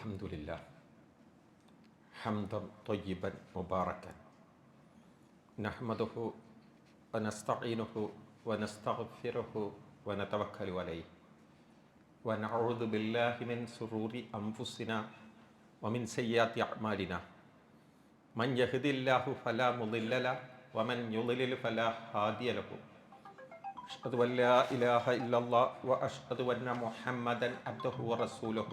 الحمد لله حمدا طيبا مباركا نحمده ونستعينه ونستغفره ونتوكل عليه ونعوذ بالله من شرور أنفسنا ومن سيئات أعمالنا من يهد الله فلا مضل له ومن يضلل فلا هادي له أشهد أن لا إله إلا الله وأشهد أن محمدا عبده ورسوله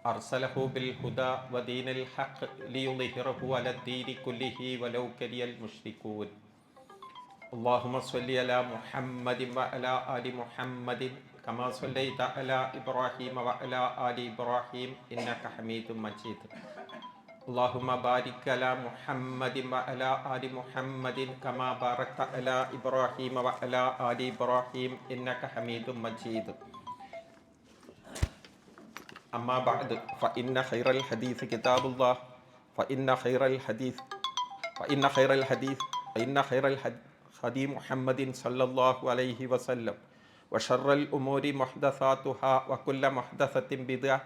أرسله بالهدى ودين الحق ليظهره على الدين كله ولو كره المشركون اللهم صل على محمد وعلى آل محمد كما صليت على إبراهيم وعلى آل إبراهيم إنك حميد مجيد اللهم بارك على محمد وعلى آل محمد كما باركت على إبراهيم وعلى آل إبراهيم إنك حميد مجيد أما بعد فإن خير الحديث كتاب الله فإن خير الحديث محمد صلى الله عليه وسلم وشر الأمور محدثاتها وكل محدثة بدعة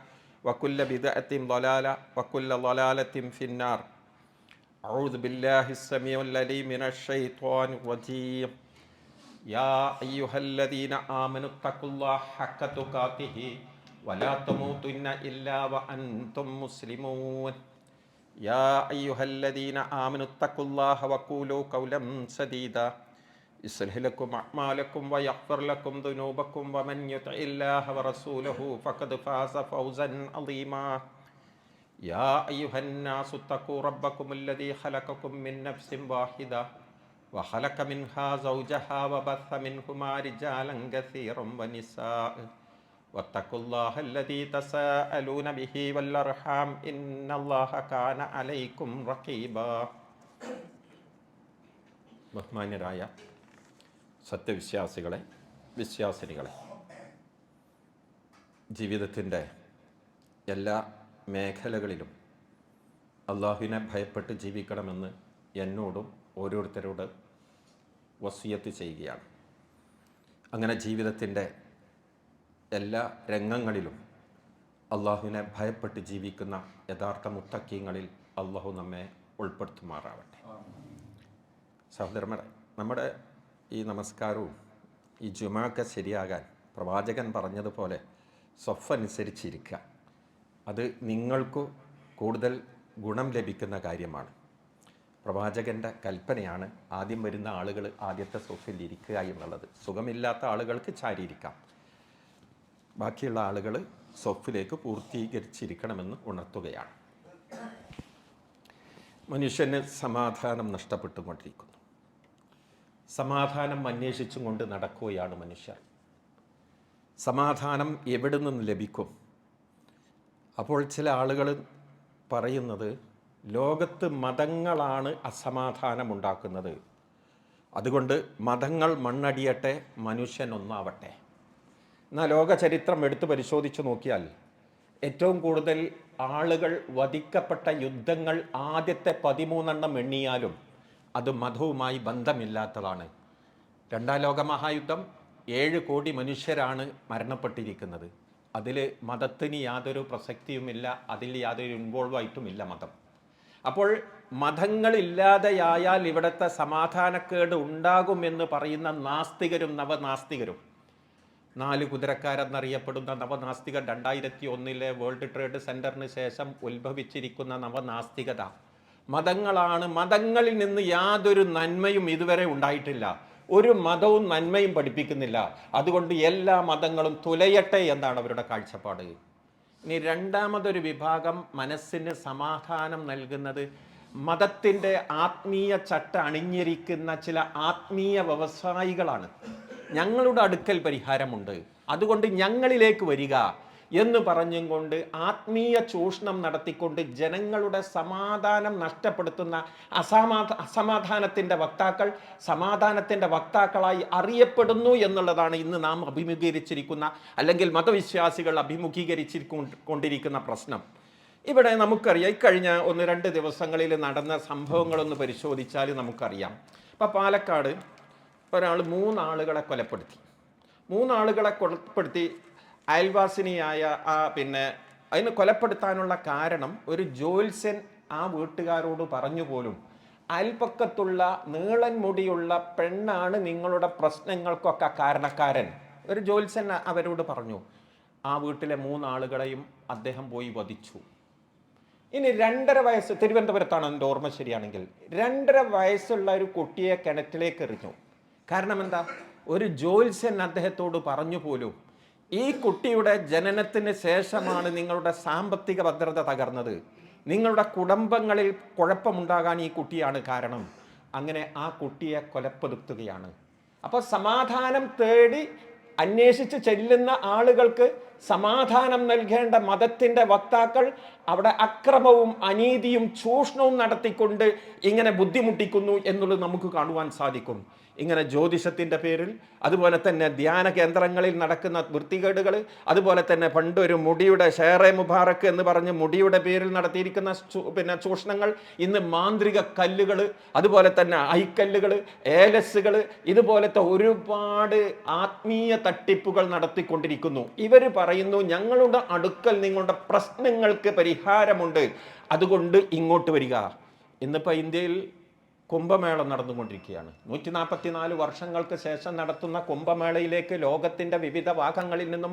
وكل بدعة ضلالة وكل ضلالة في النار أعوذ بالله السميع العليم من الشيطان الرجيم يا أيها الذين آمنوا اتقوا الله حق تقاته ولا تموتن إلا وأنتم مسلمون يا أيها الذين آمنوا اتقوا الله وقولوا قولا سديدا يصلح لكم أعمالكم ويغفر لكم ذنوبكم ومن يطع الله ورسوله فقد فاز فوزا عظيما يا أيها الناس اتقوا ربكم الذي خلقكم من نفس واحدة وخلق منها زوجها وبث منهما رجالا كثيرا ونساء واتقوا الله الذي تساءلون به والأرحام إن الله كان عليكم رقيبا ബഹുമാന്യരായ സത്യവിശ്വാസികളെ, വിശ്വാസിനികളെ, ജീവിതത്തിൻ്റെ എല്ലാ മേഖലകളിലും അള്ളാഹുവിനെ ഭയപ്പെട്ട് ജീവിക്കണമെന്ന് എന്നോടും ഓരോരുത്തരോട് വസിയത്ത് ചെയ്യുകയാണ്. അങ്ങനെ ജീവിതത്തിൻ്റെ എല്ലാ രംഗങ്ങളിലും അള്ളാഹുവിനെ ഭയപ്പെട്ട് ജീവിക്കുന്ന യഥാർത്ഥ മുത്തക്കീങ്ങളിൽ അള്ളാഹു നമ്മെ ഉൾപ്പെടുത്തുമാറാവട്ടെ. സഹോദരന്മാരെ, നമ്മുടെ ഈ നമസ്കാരവും ഈ ജുമാക്കെ ശരിയാകാൻ പ്രവാചകൻ പറഞ്ഞതുപോലെ സ്വഫനുസരിച്ചിരിക്കുക, അത് നിങ്ങൾക്ക് കൂടുതൽ ഗുണം ലഭിക്കുന്ന കാര്യമാണ്. പ്രവാചകൻ്റെ കൽപ്പനയാണ് ആദ്യം വരുന്ന ആളുകൾ ആദ്യത്തെ സ്വഫിൽ ഇരിക്കുക എന്നുള്ളത്. സുഖമില്ലാത്ത ആളുകൾക്ക് ചാരിയിരിക്കാം, ബാക്കിയുള്ള ആളുകൾ സ്വഫിലേക്ക് പൂർത്തീകരിച്ചിരിക്കണമെന്ന് ഉണർത്തുകയാണ്. മനുഷ്യന് സമാധാനം നഷ്ടപ്പെട്ടുകൊണ്ടിരിക്കുന്നു. സമാധാനം അന്വേഷിച്ചും കൊണ്ട് നടക്കുകയാണ് മനുഷ്യർ. സമാധാനം എവിടെ നിന്ന് ലഭിക്കും? അപ്പോൾ ചില ആളുകൾ പറയുന്നത് ലോകത്ത് മതങ്ങളാണ് അസമാധാനം ഉണ്ടാക്കുന്നത്, അതുകൊണ്ട് മതങ്ങൾ മണ്ണടിയട്ടെ, മനുഷ്യൻ ഒന്നാവട്ടെ. എന്നാൽ ലോക ചരിത്രം എടുത്ത് പരിശോധിച്ച് നോക്കിയാൽ ഏറ്റവും കൂടുതൽ ആളുകൾ വധിക്കപ്പെട്ട യുദ്ധങ്ങൾ ആദ്യത്തെ 13 എണ്ണിയാലും അത് മതവുമായി ബന്ധമില്ലാത്തതാണ്. രണ്ടാം ലോക മഹായുദ്ധം 7 കോടി മനുഷ്യരാണ് മരണപ്പെട്ടിരിക്കുന്നത്. അതിൽ മതത്തിന് യാതൊരു പ്രസക്തിയുമില്ല, അതിൽ യാതൊരു ഇൻവോൾവായിട്ടുമില്ല മതം. അപ്പോൾ മതങ്ങളില്ലാതെയായാൽ ഇവിടുത്തെ സമാധാനക്കേട് ഉണ്ടാകുമെന്ന് പറയുന്ന നാസ്തികരും നവനാസ്തികരും, 4 കുതിരക്കാരെന്നറിയപ്പെടുന്ന നവനാസ്തികർ 2001 വേൾഡ് ട്രേഡ് സെൻറ്ററിന് ശേഷം ഉത്ഭവിച്ചിരിക്കുന്ന നവനാസ്തികത മതങ്ങളാണ്. മതങ്ങളിൽ നിന്ന് യാതൊരു നന്മയും ഇതുവരെ ഉണ്ടായിട്ടില്ല. ഒരു മതവും നന്മയും പഠിപ്പിക്കുന്നില്ല. അതുകൊണ്ട് എല്ലാ മതങ്ങളും തുലയട്ടെ എന്നാണ് അവരുടെ കാഴ്ചപ്പാട്. ഇനി രണ്ടാമതൊരു വിഭാഗം മനസ്സിന് സമാധാനം നൽകുന്നത് മതത്തിൻ്റെ ആത്മീയ ചട്ട അണിഞ്ഞിരിക്കുന്ന ചില ആത്മീയ വ്യവസായികളാണ്. ഞങ്ങളുടെ അടുക്കൽ പരിഹാരമുണ്ട്, അതുകൊണ്ട് ഞങ്ങളിലേക്ക് വരിക എന്ന് പറഞ്ഞും കൊണ്ട് ആത്മീയ ചൂഷണം നടത്തിക്കൊണ്ട് ജനങ്ങളുടെ സമാധാനം നഷ്ടപ്പെടുത്തുന്ന അസമാധാനത്തിൻ്റെ വക്താക്കൾ സമാധാനത്തിൻ്റെ വക്താക്കളായി അറിയപ്പെടുന്നു എന്നുള്ളതാണ് ഇന്ന് നാം അഭിമുഖീകരിച്ചിരിക്കുന്ന, അല്ലെങ്കിൽ മതവിശ്വാസികൾ അഭിമുഖീകരിച്ചിരിക്കൊണ്ടിരിക്കുന്ന പ്രശ്നം. ഇവിടെ നമുക്കറിയാം, ഇക്കഴിഞ്ഞ 1-2 ദിവസങ്ങളിൽ നടന്ന സംഭവങ്ങളൊന്ന് പരിശോധിച്ചാൽ നമുക്കറിയാം. ഇപ്പം പാലക്കാട് ഒരാൾ 3 ആളുകളെ കൊലപ്പെടുത്തി. 3 ആളുകളെ കൊലപ്പെടുത്തി അയൽവാസിനിയായ അതിന് കൊലപ്പെടുത്താനുള്ള കാരണം ഒരു ജ്യോത്സ്യൻ ആ വീട്ടുകാരോട് പറഞ്ഞു പോലും, അയൽപക്കത്തുള്ള നീളൻ മുടിയുള്ള പെണ്ണാണ് നിങ്ങളുടെ പ്രശ്നങ്ങൾക്കൊക്കെ കാരണക്കാരൻ. ഒരു ജ്യോത്സ്യൻ അവരോട് പറഞ്ഞു. ആ വീട്ടിലെ 3 ആളുകളെയും അദ്ദേഹം പോയി വധിച്ചു. ഇനി 2.5 വയസ്സ്, തിരുവനന്തപുരത്താണ് എൻ്റെ ഓർമ്മ ശരിയാണെങ്കിൽ, 2.5 വയസ്സുള്ള ഒരു കുട്ടിയെ കിണറ്റിലേക്ക് എറിഞ്ഞു. കാരണം എന്താ? ഒരു ജ്യോത്സ്യൻ അദ്ദേഹത്തോട് പറഞ്ഞു പോലും, ഈ കുട്ടിയുടെ ജനനത്തിന് ശേഷമാണ് നിങ്ങളുടെ സാമ്പത്തിക ഭദ്രത തകർന്നത്, നിങ്ങളുടെ കുടുംബങ്ങളിൽ കുഴപ്പമുണ്ടാകാൻ ഈ കുട്ടിയാണ് കാരണം. അങ്ങനെ ആ കുട്ടിയെ കൊലപ്പെടുത്തുകയാണ്. അപ്പോൾ സമാധാനം തേടി അന്വേഷിച്ച് ചെല്ലുന്ന ആളുകൾക്ക് സമാധാനം നൽകേണ്ട മതത്തിൻ്റെ വക്താക്കൾ അവിടെ അക്രമവും അനീതിയും ചൂഷണവും നടത്തിക്കൊണ്ട് ഇങ്ങനെ ബുദ്ധിമുട്ടിക്കുന്നു എന്നുള്ളത് നമുക്ക് കാണുവാൻ സാധിക്കും. ഇങ്ങനെ ജ്യോതിഷത്തിൻ്റെ പേരിൽ, അതുപോലെ തന്നെ ധ്യാന കേന്ദ്രങ്ങളിൽ നടക്കുന്ന വൃത്തികേടുകൾ, അതുപോലെ തന്നെ പണ്ടൊരു മുടിയുടെ ഷേറെ മുബാറക്ക് എന്ന് പറഞ്ഞ് മുടിയുടെ പേരിൽ നടത്തിയിരിക്കുന്ന ചൂഷണങ്ങൾ, ഇന്ന് മാന്ത്രിക കല്ലുകൾ, അതുപോലെ തന്നെ ഐക്കല്ലുകൾ, ഏലസുകൾ, ഇതുപോലത്തെ ഒരുപാട് ആത്മീയ തട്ടിപ്പുകൾ നടത്തിക്കൊണ്ടിരിക്കുന്നു. ഇവർ പറയുന്നു, ഞങ്ങളുടെ അടുക്കൽ നിങ്ങളുടെ പ്രശ്നങ്ങൾക്ക് പരിഹാരമുണ്ട്, അതുകൊണ്ട് ഇങ്ങോട്ട് വരിക. ഇന്നിപ്പോൾ ഇന്ത്യയിൽ കുംഭമേള നടന്നുകൊണ്ടിരിക്കുകയാണ്. 144 വർഷങ്ങൾക്ക് ശേഷം നടത്തുന്ന കുംഭമേളയിലേക്ക് ലോകത്തിൻ്റെ വിവിധ ഭാഗങ്ങളിൽ നിന്നും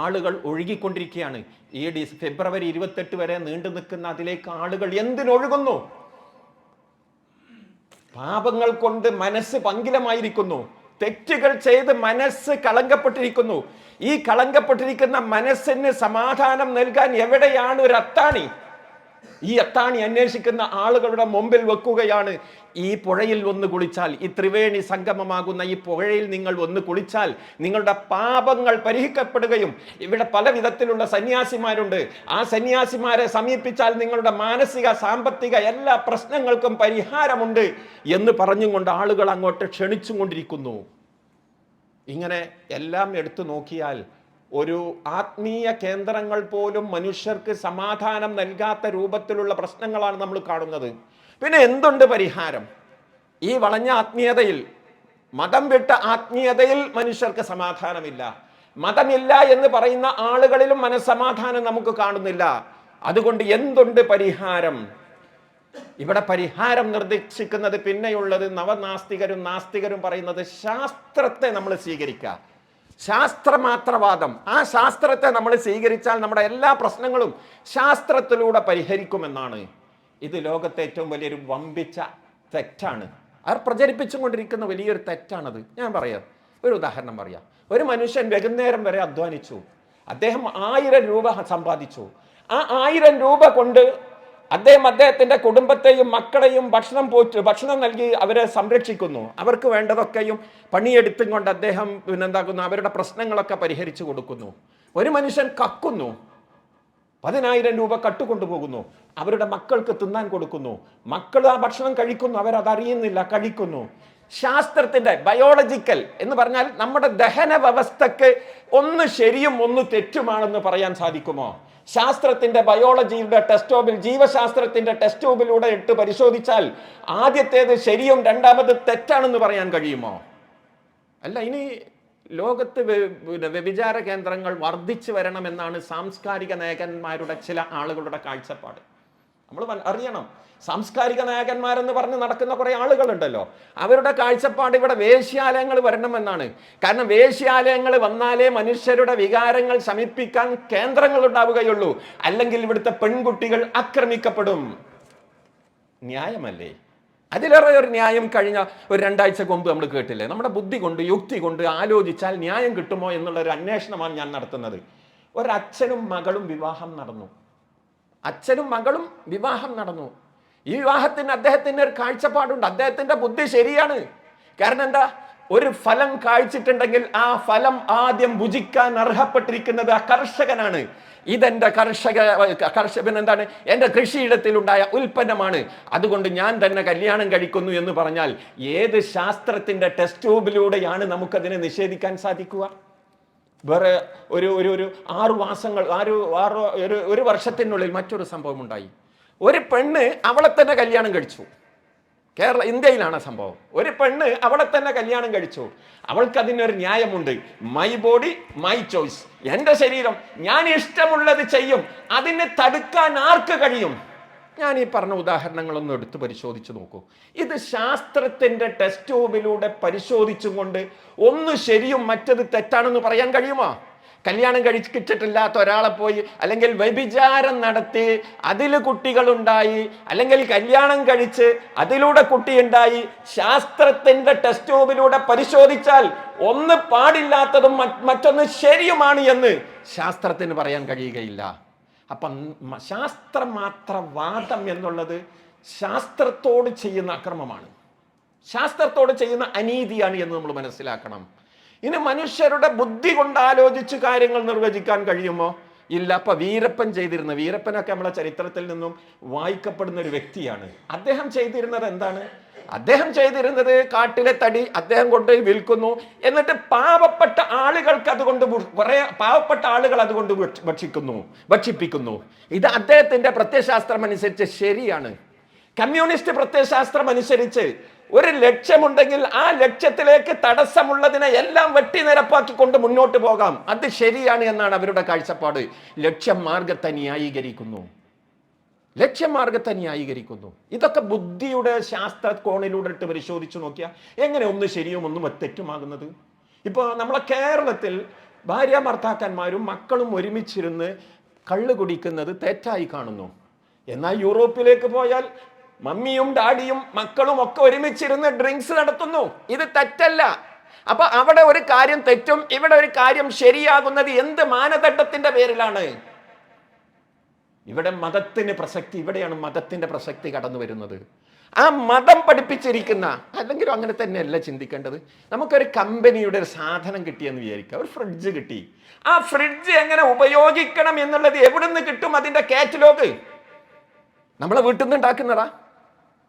ആളുകൾ ഒഴുകിക്കൊണ്ടിരിക്കുകയാണ്. ഈ ഫെബ്രുവരി 28 വരെ നീണ്ടു നിൽക്കുന്ന അതിലേക്ക് ആളുകൾ എന്തിനൊഴുകുന്നു? പാപങ്ങൾ കൊണ്ട് മനസ്സ് പങ്കിലമായിരിക്കുന്നു, തെറ്റുകൾ ചെയ്ത് മനസ്സ് കളങ്കപ്പെട്ടിരിക്കുന്നു. ഈ കളങ്കപ്പെട്ടിരിക്കുന്ന മനസ്സിന് സമാധാനം നൽകാൻ എവിടെയാണ് ഒരു അത്താണി? ഈ അത്താണി അന്വേഷിക്കുന്ന ആളുകളുടെ മുമ്പിൽ വെക്കുകയാണ്. ഈ പുഴയിൽ ഒന്ന് കുളിച്ചാൽ, ഈ ത്രിവേണി സംഗമമാകുന്ന ഈ പുഴയിൽ നിങ്ങൾ ഒന്ന് കുളിച്ചാൽ നിങ്ങളുടെ പാപങ്ങൾ പരിഹരിക്കപ്പെടുകയും, ഇവിടെ പല വിധത്തിലുള്ള സന്യാസിമാരുണ്ട്, ആ സന്യാസിമാരെ സമീപിച്ചാൽ നിങ്ങളുടെ മാനസിക സാമ്പത്തിക എല്ലാ പ്രശ്നങ്ങൾക്കും പരിഹാരമുണ്ട് എന്ന് പറഞ്ഞുകൊണ്ട് ആളുകൾ അങ്ങോട്ട് ക്ഷണിച്ചും കൊണ്ടിരിക്കുന്നു. ഇങ്ങനെ എല്ലാം എടുത്തു നോക്കിയാൽ ഒരു ആത്മീയ കേന്ദ്രങ്ങൾ പോലും മനുഷ്യർക്ക് സമാധാനം നൽകാത്ത രൂപത്തിലുള്ള പ്രശ്നങ്ങളാണ് നമ്മൾ കാണുന്നത്. പിന്നെ എന്തുണ്ട് പരിഹാരം? ഈ വളഞ്ഞ ആത്മീയതയിൽ, മതം വിട്ട ആത്മീയതയിൽ മനുഷ്യർക്ക് സമാധാനമില്ല. മതമില്ല എന്ന് പറയുന്ന ആളുകളിലും മനസ്സമാധാനം നമുക്ക് കാണുന്നില്ല. അതുകൊണ്ട് എന്തുണ്ട് പരിഹാരം? ഇവിടെ പരിഹാരം നിർദ്ദേശിക്കുന്നത് പിന്നെയുള്ളത് നവനാസ്തികരും നാസ്തികരും പറയുന്നത് ശാസ്ത്രത്തെ നമ്മൾ സ്വീകരിക്കുക. ശാസ്ത്രമാത്രവാദം, ആ ശാസ്ത്രത്തെ നമ്മൾ സ്വീകരിച്ചാൽ നമ്മുടെ എല്ലാ പ്രശ്നങ്ങളും ശാസ്ത്രത്തിലൂടെ പരിഹരിക്കുമെന്നാണ്. ഇത് ലോകത്തെ ഏറ്റവും വലിയൊരു വമ്പിച്ച തെറ്റാണ്. അവർ പ്രചരിപ്പിച്ചും കൊണ്ടിരിക്കുന്ന വലിയൊരു തെറ്റാണത്. ഞാൻ പറയാം, ഒരു ഉദാഹരണം പറയാം. ഒരു മനുഷ്യൻ വൈകുന്നേരം വരെ അധ്വാനിച്ചു, അദ്ദേഹം 1000 രൂപ സമ്പാദിച്ചു. ആ 1000 രൂപ കൊണ്ട് അദ്ദേഹത്തിന്റെ കുടുംബത്തെയും മക്കളെയും ഭക്ഷണം നൽകി അവരെ സംരക്ഷിക്കുന്നു. അവർക്ക് വേണ്ടതൊക്കെയും പണിയെടുത്തും കൊണ്ട് അദ്ദേഹം എന്താക്കുന്നു, അവരുടെ പ്രശ്നങ്ങളൊക്കെ പരിഹരിച്ചു കൊടുക്കുന്നു. ഒരു മനുഷ്യൻ കക്കുന്നു, 10,000 രൂപ കട്ടുകൊണ്ടുപോകുന്നു, അവരുടെ മക്കൾക്ക് തിന്നാൻ കൊടുക്കുന്നു, മക്കൾ ആ ഭക്ഷണം കഴിക്കുന്നു, അവരതറിയുന്നില്ല, കഴിക്കുന്നു. ശാസ്ത്രത്തിന്റെ ബയോളജിക്കൽ എന്ന് പറഞ്ഞാൽ നമ്മുടെ ദഹന വ്യവസ്ഥക്ക് ഒന്ന് ശരിയും ഒന്ന് തെറ്റുമാണെന്ന് പറയാൻ സാധിക്കുമോ? ശാസ്ത്രത്തിന്റെ ബയോളജിയുടെ ടെസ്റ്റ് ട്യൂബിൽ, ജീവശാസ്ത്രത്തിന്റെ ടെസ്റ്റ് ട്യൂബിലൂടെ ഇട്ട് പരിശോധിച്ചാൽ ആദ്യത്തേത് ശരിയും രണ്ടാമത് തെറ്റാണെന്ന് പറയാൻ കഴിയുമോ? അല്ല. ഇനി ലോകത്ത് വ്യഭിചാര കേന്ദ്രങ്ങൾ വർദ്ധിച്ചു വരണമെന്നാണ് സാംസ്കാരിക നായകന്മാരുടെ ചില ആളുകളുടെ കാഴ്ചപ്പാട്. നമ്മൾ അറിയണം, സാംസ്കാരിക നായകന്മാരെന്ന് പറഞ്ഞ് നടക്കുന്ന കുറേ ആളുകളുണ്ടല്ലോ, അവരുടെ കാഴ്ചപ്പാട് ഇവിടെ വേശ്യാലയങ്ങൾ വരണമെന്നാണ്. കാരണം വേശ്യാലയങ്ങൾ വന്നാലേ മനുഷ്യരുടെ വികാരങ്ങൾ ശമിപ്പിക്കാൻ കേന്ദ്രങ്ങൾ ഉണ്ടാവുകയുള്ളൂ, അല്ലെങ്കിൽ ഇവിടുത്തെ പെൺകുട്ടികൾ ആക്രമിക്കപ്പെടും. ന്യായമല്ലേ? അതിലേറെ ഒരു ന്യായം കഴിഞ്ഞ ഒരു 2 ആഴ്ച മുമ്പ് നമ്മൾ കേട്ടില്ലേ? നമ്മുടെ ബുദ്ധി കൊണ്ട് യുക്തി കൊണ്ട് ആലോചിച്ചാൽ ന്യായം കിട്ടുമോ എന്നുള്ള ഒരു അന്വേഷണമാണ് ഞാൻ നടത്തുന്നത്. ഒരച്ഛനും മകളും വിവാഹം നടന്നു. അച്ഛനും മകളും വിവാഹം നടന്നു. ഈ വിവാഹത്തിന് അദ്ദേഹത്തിന് ഒരു കാഴ്ചപ്പാടുണ്ട്, അദ്ദേഹത്തിന്റെ ബുദ്ധി ശരിയാണ്. കാരണം എന്താ? ഒരു ഫലം കായ്ച്ചിട്ടുണ്ടെങ്കിൽ ആ ഫലം ആദ്യം ഭുജിക്കാൻ അർഹപ്പെട്ടിരിക്കുന്നത് ആ കർഷകനാണ്. ഇതെന്റെ കർഷകൻ എന്താണ്, എൻ്റെ കൃഷിയിടത്തിലുണ്ടായ ഉൽപ്പന്നമാണ്, അതുകൊണ്ട് ഞാൻ തന്നെ കല്യാണം കഴിക്കുന്നു എന്ന് പറഞ്ഞാൽ ഏത് ശാസ്ത്രത്തിന്റെ ടെസ്റ്റ് ട്യൂബിലൂടെയാണ് നമുക്കതിനെ നിഷേധിക്കാൻ സാധിക്കുക? വേറെ ഒരു 6 മാസങ്ങൾ, ഒരു വർഷത്തിനുള്ളിൽ മറ്റൊരു സംഭവം ഉണ്ടായി. ഒരു പെണ്ണ് അവളെ തന്നെ കല്യാണം കഴിച്ചു. ഇന്ത്യയിലാണ് സംഭവം. ഒരു പെണ്ണ് അവളെ തന്നെ കല്യാണം കഴിച്ചു. അവൾക്ക് അതിനൊരു ന്യായമുണ്ട്. മൈ ബോഡി മൈ ചോയ്സ്, എൻ്റെ ശരീരം, ഞാൻ ഇഷ്ടമുള്ളത് ചെയ്യും. അതിനെ തടുക്കാൻ ആർക്ക് കഴിയും? ഞാൻ ഈ പറഞ്ഞ ഉദാഹരണങ്ങളൊന്നും എടുത്ത് പരിശോധിച്ച് നോക്കൂ. ഇത് ശാസ്ത്രത്തിന്റെ ടെസ്റ്റ് ട്യൂബിലൂടെ പരിശോധിച്ചും കൊണ്ട് ഒന്ന് ശരിയും മറ്റത് തെറ്റാണെന്ന് പറയാൻ കഴിയുമോ? കല്യാണം കഴിച്ചിട്ടില്ലാത്ത ഒരാളെ പോയി, അല്ലെങ്കിൽ വ്യഭിചാരം നടത്തി അതിൽ കുട്ടികളുണ്ടായി, അല്ലെങ്കിൽ കല്യാണം കഴിച്ച് അതിലൂടെ കുട്ടിയുണ്ടായി, ശാസ്ത്രത്തിന്റെ ടെസ്റ്റ് ട്യൂബിലൂടെ പരിശോധിച്ചാൽ ഒന്ന് പാടില്ലാത്തതും മറ്റൊന്ന് ശരിയുമാണ് എന്ന് ശാസ്ത്രത്തിന് പറയാൻ കഴിയുകയില്ല. അപ്പം ശാസ്ത്രമാത്രവാദം എന്നുള്ളത് ശാസ്ത്രത്തോട് ചെയ്യുന്ന അക്രമമാണ്, ശാസ്ത്രത്തോട് ചെയ്യുന്ന അനീതിയാണ് എന്ന് നമ്മൾ മനസ്സിലാക്കണം. ഇനി മനുഷ്യരുടെ ബുദ്ധി കൊണ്ട് ആലോചിച്ച് കാര്യങ്ങൾ നിർവചിക്കാൻ കഴിയുമോ? ഇല്ല. അപ്പൊ വീരപ്പനൊക്കെ നമ്മളെ ചരിത്രത്തിൽ നിന്നും വായിക്കപ്പെടുന്ന ഒരു വ്യക്തിയാണ്. അദ്ദേഹം ചെയ്തിരുന്നത് എന്താണ്? അദ്ദേഹം ചെയ്തിരുന്നത് കാട്ടിലെ തടി അദ്ദേഹം കൊണ്ട് വിൽക്കുന്നു, എന്നിട്ട് പാവപ്പെട്ട ആളുകൾക്ക് അതുകൊണ്ട് പാവപ്പെട്ട ആളുകൾ അതുകൊണ്ട് ഭക്ഷിപ്പിക്കുന്നു. ഇത് അദ്ദേഹത്തിന്റെ പ്രത്യയശാസ്ത്രം അനുസരിച്ച് ശരിയാണ്. കമ്മ്യൂണിസ്റ്റ് പ്രത്യയശാസ്ത്രം അനുസരിച്ച് ഒരു ലക്ഷ്യമുണ്ടെങ്കിൽ ആ ലക്ഷ്യത്തിലേക്ക് തടസ്സമുള്ളതിനെ എല്ലാം വെട്ടി നിരപ്പാക്കിക്കൊണ്ട് മുന്നോട്ട് പോകാം, അത് ശരിയാണ് എന്നാണ് അവരുടെ കാഴ്ചപ്പാട്. ലക്ഷ്യമാർഗത്തെ ന്യായീകരിക്കുന്നു. ഇതൊക്കെ ബുദ്ധിയുടെ ശാസ്ത്ര കോണിലൂടെ ഇട്ട് പരിശോധിച്ചു നോക്കിയാൽ എങ്ങനെ ഒന്ന് ശരിയും ഒന്നും തെറ്റുമാകുന്നത്? ഇപ്പോൾ നമ്മളെ കേരളത്തിൽ ഭാര്യ ഭർത്താക്കന്മാരും മക്കളും ഒരുമിച്ചിരുന്ന് കള്ള് കുടിക്കുന്നത് തെറ്റായി കാണുന്നു. എന്നാൽ യൂറോപ്പിലേക്ക് പോയാൽ മമ്മിയും ഡാഡിയും മക്കളും ഒക്കെ ഒരുമിച്ചിരുന്ന് ഡ്രിങ്ക്സ് നടത്തുന്നു. ഇത് തെറ്റല്ല. അപ്പൊ അവിടെ ഒരു കാര്യം തെറ്റും ഇവിടെ ഒരു കാര്യം ശരിയാകുന്നത് എന്ത് മാനദണ്ഡത്തിന്റെ പേരിലാണ്? ഇവിടെയാണ് മതത്തിന്റെ പ്രസക്തി കടന്നു വരുന്നത്. ആ മതം പഠിപ്പിച്ചിരിക്കുന്ന, അല്ലെങ്കിലും അങ്ങനെ തന്നെയല്ല ചിന്തിക്കേണ്ടത്. നമുക്കൊരു കമ്പനിയുടെ ഒരു സാധനം കിട്ടിയെന്ന് വിചാരിക്കുക, ഒരു ഫ്രിഡ്ജ് കിട്ടി. ആ ഫ്രിഡ്ജ് എങ്ങനെ ഉപയോഗിക്കണം എന്നുള്ളത് എവിടുന്ന് കിട്ടും? അതിന്റെ കാറ്റലോഗ് നമ്മളെ വീട്ടിൽ നിന്ന് ഉണ്ടാക്കുന്നതാ?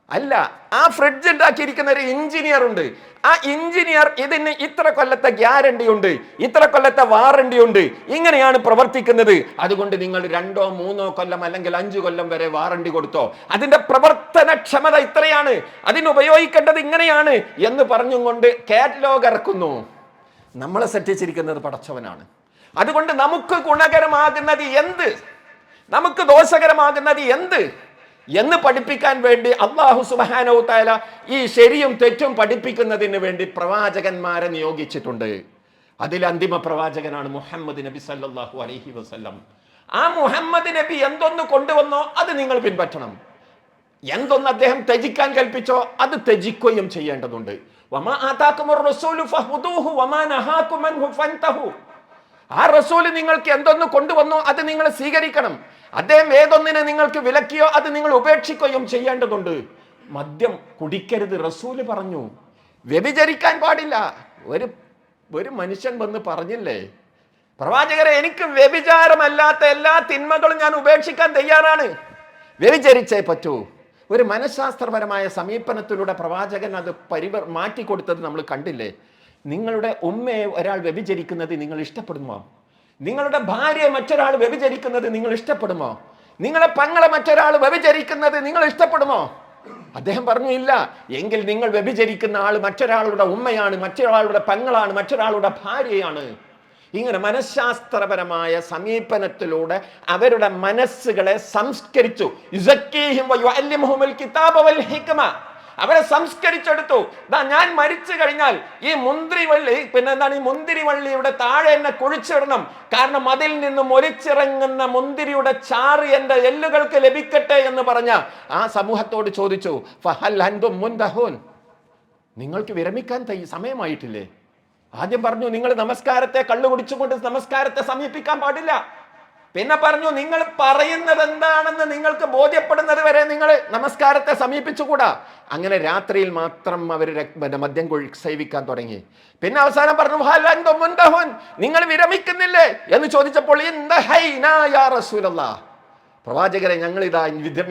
അല്ല. ആ ഫ്രിഡ്ജ് ഉണ്ടാക്കിയിരിക്കുന്ന ഒരു എഞ്ചിനീയർ ഉണ്ട്. ആ എഞ്ചിനീയർ ഇതിന് ഇത്ര കൊല്ലത്തെ ഗ്യാരണ്ടി ഉണ്ട്, ഇത്ര കൊല്ലത്തെ വാറണ്ടി ഉണ്ട്, ഇങ്ങനെയാണ് പ്രവർത്തിക്കുന്നത്, അതുകൊണ്ട് നിങ്ങൾ 2 or 3 കൊല്ലം അല്ലെങ്കിൽ 5 കൊല്ലം വരെ വാറണ്ടി കൊടുത്തോ, അതിന്റെ പ്രവർത്തനക്ഷമത ഇത്രയാണ്, അതിനുപയോഗിക്കേണ്ടത് ഇങ്ങനെയാണ് എന്ന് പറഞ്ഞും കൊണ്ട് കാറ്റലോഗ് ഇറക്കുന്നു. നമ്മളെ സെറ്റിച്ചിരിക്കുന്നത് പടച്ചവനാണ്. അതുകൊണ്ട് നമുക്ക് ഗുണകരമാകുന്നത് എന്ത്, നമുക്ക് ദോഷകരമാകുന്നത് എന്ത് എന്ന് പഠിപ്പിക്കാൻ വേണ്ടി അല്ലാഹു സുബ്ഹാനഹു വ തആല ഈ ശരിയും തെറ്റും പഠിപ്പിക്കുന്നതിന് വേണ്ടി പ്രവാചകന്മാരെ നിയോഗിച്ചിട്ടുണ്ട്. അതിൽ അന്തിമ പ്രവാചകനാണ് മുഹമ്മദ് നബി സല്ലല്ലാഹു അലൈഹി വസല്ലം. ആ മുഹമ്മദ് നബി എന്തൊന്ന് കൊണ്ടുവന്നോ അത് നിങ്ങൾ പിൻപറ്റണം. എന്തൊന്ന് അദ്ദേഹം ത്യജിക്കാൻ കൽപ്പിച്ചോ അത് ത്യജിക്കുകയും ചെയ്യേണ്ടതുണ്ട്. വമാ ആതാകുമുർ റസൂലു ഫഹുദൂഹു വമാ നഹാകും അൻഹു ഫൻതഹു. ആ റസൂൽ നിങ്ങൾക്ക് എന്തൊന്ന് കൊണ്ടുവന്നോ അത് നിങ്ങൾ സ്വീകരിക്കണം. അദ്ദേഹം ഏതൊന്നിനെ നിങ്ങൾക്ക് വിലക്കിയോ അത് നിങ്ങൾ ഉപേക്ഷിക്കുകയും ചെയ്യേണ്ടതുണ്ട്. മദ്യം കുടിക്കരുത് റസൂല് പറഞ്ഞു. വ്യഭിചരിക്കാൻ പാടില്ല. ഒരു മനുഷ്യൻ വന്ന് പറഞ്ഞില്ലേ, പ്രവാചകരെ എനിക്ക് വ്യഭിചാരമല്ലാത്ത എല്ലാ തിന്മകളും ഞാൻ ഉപേക്ഷിക്കാൻ തയ്യാറാണ്, വ്യഭിചരിച്ചേ പറ്റൂ. ഒരു മനഃശാസ്ത്രപരമായ സമീപനത്തിലൂടെ പ്രവാചകൻ അത് മാറ്റിക്കൊടുത്തത് നമ്മൾ കണ്ടില്ലേ? നിങ്ങളുടെ ഉമ്മയെ ഒരാൾ വ്യഭിചരിക്കുന്നത് നിങ്ങൾ ഇഷ്ടപ്പെടുമോ? നിങ്ങളുടെ ഭാര്യയെ മറ്റൊരാൾ വ്യഭിചരിക്കുന്നത് നിങ്ങൾ ഇഷ്ടപ്പെടുമോ? നിങ്ങളെ പെങ്ങളെ മറ്റൊരാൾ വ്യഭിചരിക്കുന്നത് നിങ്ങൾ ഇഷ്ടപ്പെടുമോ? അദ്ദേഹം പറഞ്ഞു ഇല്ല. എങ്കിൽ നിങ്ങൾ വ്യഭിചരിക്കുന്ന ആൾ മറ്റൊരാളുടെ ഉമ്മയാണ്, മറ്റൊരാളുടെ പെങ്ങളാണ്, മറ്റൊരാളുടെ ഭാര്യയാണ്. ഇങ്ങനെ മനഃശാസ്ത്രപരമായ സമീപനത്തിലൂടെ അവരുടെ മനസ്സുകളെ സംസ്കരിച്ചു. അവരെ സംസ്കരിച്ചെടുത്തു. ഞാൻ മരിച്ചു കഴിഞ്ഞാൽ ഈ മുന്തിരിവള്ളി ഈ മുന്തിരിവള്ളിയുടെ താഴെ എന്നെ കുഴിച്ചിടണം, കാരണം അതിൽ നിന്നും ഒലിച്ചിറങ്ങുന്ന മുന്തിരിയുടെ ചാറ് എന്റെ എല്ലുകൾക്ക് ലഭിക്കട്ടെ എന്ന് പറഞ്ഞ ആ സമൂഹത്തോട് ചോദിച്ചു, ഫഹൽ അൻതും മുൻതഹൂൻ, നിങ്ങൾക്ക് വിരമിക്കാൻ സമയമായിട്ടില്ലേ? ആദ്യം പറഞ്ഞു നിങ്ങൾ നമസ്കാരത്തെ കള്ളു കുടിച്ചുകൊണ്ട് നമസ്കാരത്തെ സമീപിക്കാൻ പാടില്ല. പിന്നെ പറഞ്ഞു നിങ്ങൾ പറയുന്നത് എന്താണെന്ന് നിങ്ങൾക്ക് ബോധ്യപ്പെടുന്നത് വരെ നിങ്ങൾ നമസ്കാരത്തെ സമീപിച്ചുകൂടാ. അങ്ങനെ രാത്രിയിൽ മാത്രം അവർ മദ്യം സേവിക്കാൻ തുടങ്ങി. പിന്നെ അവസാനം പറഞ്ഞു നിങ്ങൾ വിരമിക്കുന്നില്ലേ എന്ന് ചോദിച്ചപ്പോൾ പ്രവാചകരെ ഞങ്ങൾ ഇതാ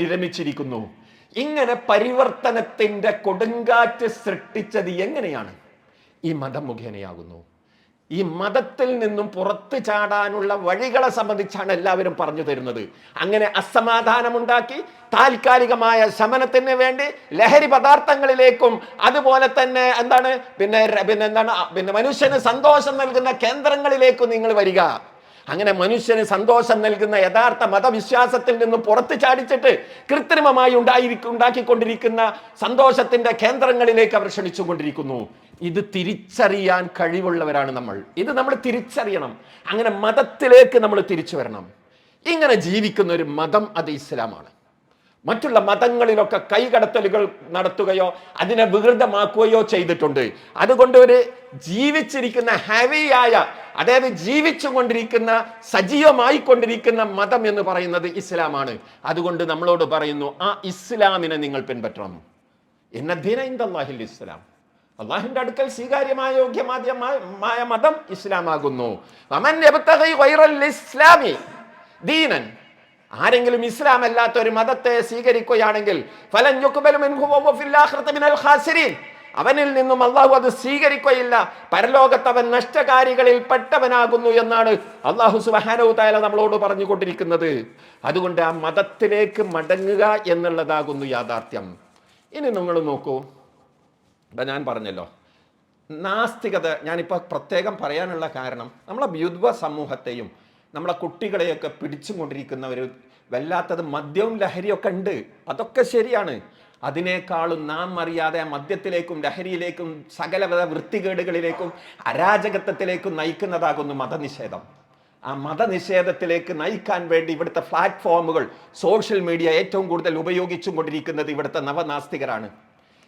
വിരമിച്ചിരിക്കുന്നു. ഇങ്ങനെ പരിവർത്തനത്തിന്റെ കൊടുങ്കാറ്റ് സൃഷ്ടിച്ചത് എങ്ങനെയാണ്? ഈ മതം മുഖേനയാകുന്നു. ഈ മതത്തിൽ നിന്നും പുറത്തു ചാടാനുള്ള വഴികളെ സംബന്ധിച്ചാണ് എല്ലാവരും പറഞ്ഞു തരുന്നത്. അങ്ങനെ അസമാധാനമുണ്ടാക്കി താൽക്കാലികമായ ശമനത്തിന് വേണ്ടി ലഹരി പദാർത്ഥങ്ങളിലേക്കും അതുപോലെ തന്നെ പിന്നെ മനുഷ്യന് സന്തോഷം നൽകുന്ന കേന്ദ്രങ്ങളിലേക്കും നിങ്ങൾ വരിക. അങ്ങനെ മനുഷ്യന് സന്തോഷം നൽകുന്ന യഥാർത്ഥ മതവിശ്വാസത്തിൽ നിന്നും പുറത്തു ചാടിച്ചിട്ട് കൃത്രിമമായി ഉണ്ടാക്കിക്കൊണ്ടിരിക്കുന്ന സന്തോഷത്തിന്റെ കേന്ദ്രങ്ങളിലേക്ക് അവർ ക്ഷണിച്ചുകൊണ്ടിരിക്കുന്നു. ഇത് തിരിച്ചറിയാൻ കഴിവുള്ളവരാണ് നമ്മൾ. ഇത് നമ്മൾ തിരിച്ചറിയണം. അങ്ങനെ മതത്തിലേക്ക് നമ്മൾ തിരിച്ചു വരണം. ഇങ്ങനെ ജീവിക്കുന്ന ഒരു മതം അത് ഇസ്ലാമാണ്. മറ്റുള്ള മതങ്ങളിലൊക്കെ കൈകടത്തലുകൾ നടത്തുകയോ അതിനെ വികൃതമാക്കുകയോ ചെയ്തിട്ടുണ്ട്. അതുകൊണ്ട് ഒരു ജീവിച്ചിരിക്കുന്ന ഹെവിയായ, അതായത് ജീവിച്ചുകൊണ്ടിരിക്കുന്ന സജീവമായി കൊണ്ടിരിക്കുന്ന മതം എന്ന് പറയുന്നത് ഇസ്ലാമാണ്. അതുകൊണ്ട് നമ്മളോട് പറയുന്നു, ആ ഇസ്ലാമിനെ നിങ്ങൾ പിൻപറ്റണം. ഇന്ന ദീന ഇൻദല്ലാഹിൽ ഇസ്ലാം, അള്ളാഹുവിന്റെ അടുക്കൽ സ്വീകാര്യമായ യോഗ്യമായ മതം ഇസ്ലാമാകുന്നു. വമൻ യബ്തഗി ഗൈറൽ ഇസ്ലാമി ദീനൻ, ആരെങ്കിലും ഇസ്ലാം അല്ലാത്ത ഒരു മതത്തെ സ്വീകരിക്കുകയാണെങ്കിൽ ഫലൻ യുഖ്ബലു മിൻഹു വഹുവ ഫിൽ ആഖിറതി മിനൽ ഖാസിരീൻ, അവനിൽ നിന്നും അള്ളാഹു അത് സ്വീകരിക്കുകയില്ല, പരലോകത്ത് അവൻ നഷ്ടകാരികളിൽ പെട്ടവനാകുന്നു എന്നാണ് അള്ളാഹു സുബ്ഹാനഹു വ തആല നമ്മളോട് പറഞ്ഞുകൊണ്ടിരിക്കുന്നത്. അതുകൊണ്ട് ആ മതത്തിലേക്ക് മടങ്ങുക എന്നുള്ളതാകുന്നു യാഥാർത്ഥ്യം. ഇനി നിങ്ങൾ നോക്കൂ, ഞാൻ പറഞ്ഞല്ലോ നാസ്തികത. ഞാനിപ്പോൾ പ്രത്യേകം പറയാനുള്ള കാരണം നമ്മളെ യുവ സമൂഹത്തെയും നമ്മളെ കുട്ടികളെയൊക്കെ പിടിച്ചുകൊണ്ടിരിക്കുന്ന ഒരു വല്ലാത്തത് മദ്യവും ലഹരിയൊക്കെ ഉണ്ട്. അതൊക്കെ ശരിയാണ്. അതിനേക്കാളും നാം അറിയാതെ മദ്യത്തിലേക്കും ലഹരിയിലേക്കും സകലവിധ വൃത്തികേടുകളിലേക്കും അരാജകത്വത്തിലേക്കും നയിക്കുന്നതാകുന്നു മതനിഷേധം. ആ മതനിഷേധത്തിലേക്ക് നയിക്കാൻ വേണ്ടി ഇവിടുത്തെ പ്ലാറ്റ്ഫോമുകൾ, സോഷ്യൽ മീഡിയ ഏറ്റവും കൂടുതൽ ഉപയോഗിച്ചും കൊണ്ടിരിക്കുന്നത് ഇവിടുത്തെ നവനാസ്തികരാണ്.